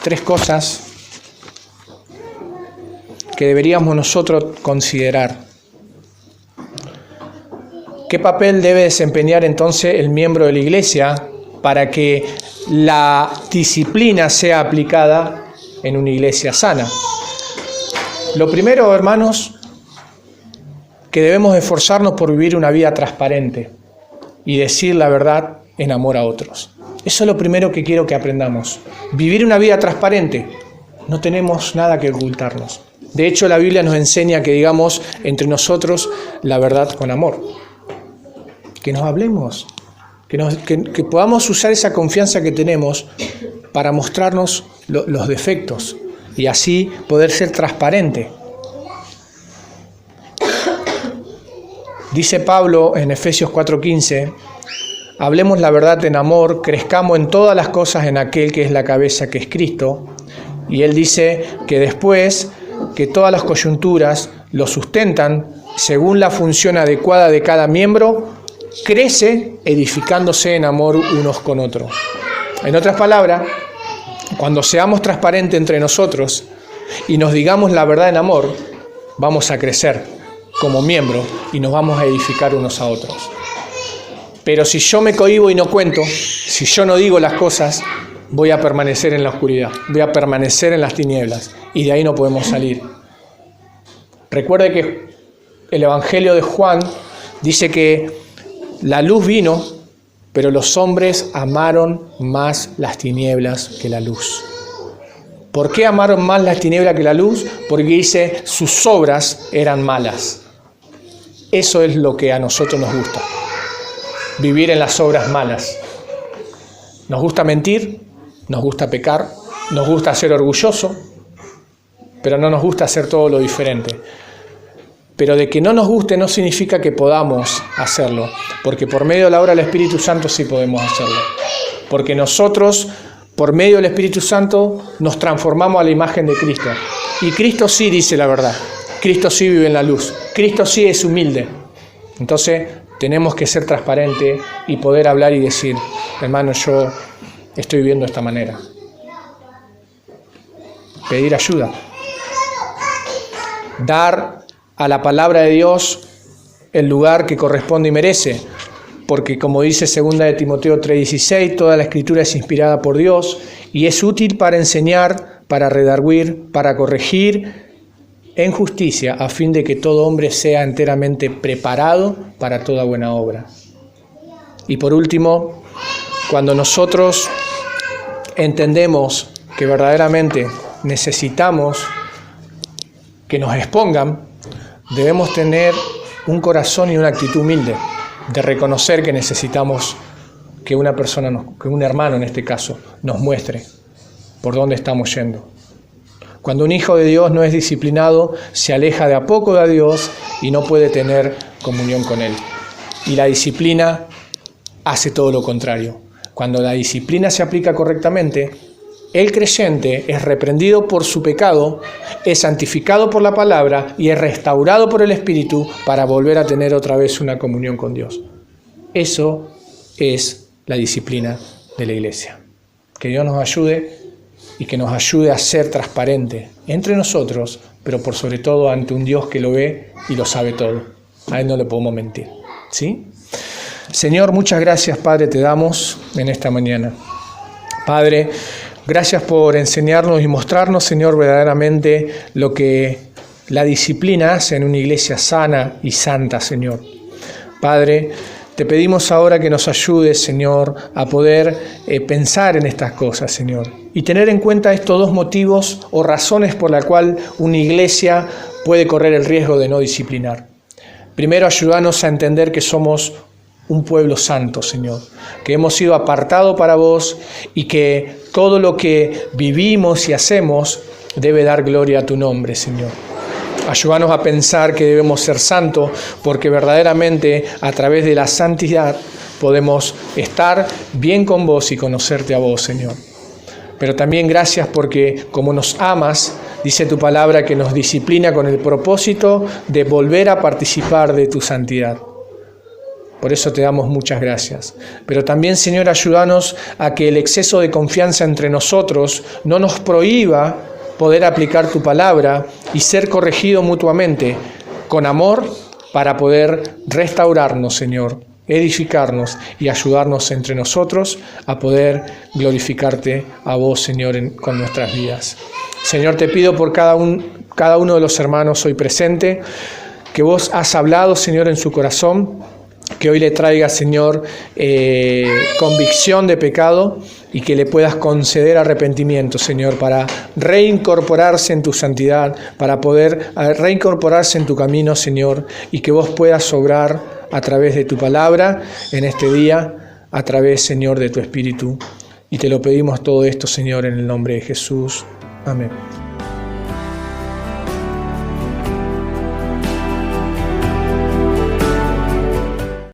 3 cosas que deberíamos nosotros considerar. ¿Qué papel debe desempeñar entonces el miembro de la iglesia para que la disciplina sea aplicada en una iglesia sana? Lo primero, hermanos, que debemos esforzarnos por vivir una vida transparente y decir la verdad en amor a otros. Eso es lo primero que quiero que aprendamos. Vivir una vida transparente. No tenemos nada que ocultarnos. De hecho, la Biblia nos enseña que digamos entre nosotros la verdad con amor. Que nos hablemos, que podamos usar esa confianza que tenemos para mostrarnos los defectos y así poder ser transparente. Dice Pablo en Efesios 4:15, hablemos la verdad en amor, crezcamos en todas las cosas en aquel que es la cabeza, que es Cristo. Y él dice que después que todas las coyunturas lo sustentan según la función adecuada de cada miembro, crece edificándose en amor unos con otros. En otras palabras, cuando seamos transparentes entre nosotros y nos digamos la verdad en amor, vamos a crecer como miembros y nos vamos a edificar unos a otros. Pero si yo me cohíbo y no cuento, si yo no digo las cosas, voy a permanecer en la oscuridad, voy a permanecer en las tinieblas y de ahí no podemos salir. Recuerde que el Evangelio de Juan dice que la luz vino, pero los hombres amaron más las tinieblas que la luz. ¿Por qué amaron más las tinieblas que la luz? Porque dice, sus obras eran malas. Eso es lo que a nosotros nos gusta. Vivir en las obras malas. Nos gusta mentir, nos gusta pecar, nos gusta ser orgulloso, pero no nos gusta hacer todo lo diferente. Pero de que no nos guste no significa que podamos hacerlo, porque por medio de la obra del Espíritu Santo sí podemos hacerlo. Porque nosotros, por medio del Espíritu Santo, nos transformamos a la imagen de Cristo. Y Cristo sí dice la verdad, Cristo sí vive en la luz, Cristo sí es humilde. Entonces, tenemos que ser transparentes y poder hablar y decir, hermano, yo estoy viviendo de esta manera. Pedir ayuda. Dar a la palabra de Dios el lugar que corresponde y merece. Porque como dice 2 de Timoteo 3:16, toda la Escritura es inspirada por Dios y es útil para enseñar, para redarguir, para corregir en justicia, a fin de que todo hombre sea enteramente preparado para toda buena obra. Y por último, cuando nosotros entendemos que verdaderamente necesitamos que nos expongan, debemos tener un corazón y una actitud humilde de reconocer que necesitamos que una persona, que un hermano en este caso, nos muestre por dónde estamos yendo. Cuando un hijo de Dios no es disciplinado, se aleja de a poco de Dios y no puede tener comunión con Él. Y la disciplina hace todo lo contrario. Cuando la disciplina se aplica correctamente, el creyente es reprendido por su pecado, es santificado por la palabra y es restaurado por el Espíritu para volver a tener otra vez una comunión con Dios. Eso es la disciplina de la iglesia. Que Dios nos ayude y que nos ayude a ser transparente entre nosotros, pero por sobre todo ante un Dios que lo ve y lo sabe todo. A Él no le podemos mentir. ¿Sí? Señor, muchas gracias, Padre, te damos en esta mañana. Padre, gracias por enseñarnos y mostrarnos, Señor, verdaderamente lo que la disciplina hace en una iglesia sana y santa, Señor. Padre, te pedimos ahora que nos ayudes, Señor, a poder pensar en estas cosas, Señor, y tener en cuenta estos dos motivos o razones por la cual una iglesia puede correr el riesgo de no disciplinar. Primero, ayúdanos a entender que somos un pueblo santo, Señor, que hemos sido apartados para vos y que todo lo que vivimos y hacemos debe dar gloria a tu nombre, Señor. Ayúdanos a pensar que debemos ser santos porque verdaderamente a través de la santidad podemos estar bien con vos y conocerte a vos, Señor. Pero también gracias porque como nos amas, dice tu palabra que nos disciplina con el propósito de volver a participar de tu santidad. Por eso te damos muchas gracias. Pero también, Señor, ayúdanos a que el exceso de confianza entre nosotros no nos prohíba poder aplicar tu palabra y ser corregido mutuamente con amor para poder restaurarnos, Señor, edificarnos y ayudarnos entre nosotros a poder glorificarte a vos, Señor, con nuestras vidas. Señor, te pido por cada uno de los hermanos hoy presente, que vos has hablado, Señor, en su corazón, que hoy le traiga, Señor, convicción de pecado y que le puedas conceder arrepentimiento, Señor, para reincorporarse en tu santidad, para poder reincorporarse en tu camino, Señor, y que vos puedas obrar a través de tu palabra en este día, a través, Señor, de tu Espíritu. Y te lo pedimos todo esto, Señor, en el nombre de Jesús. Amén.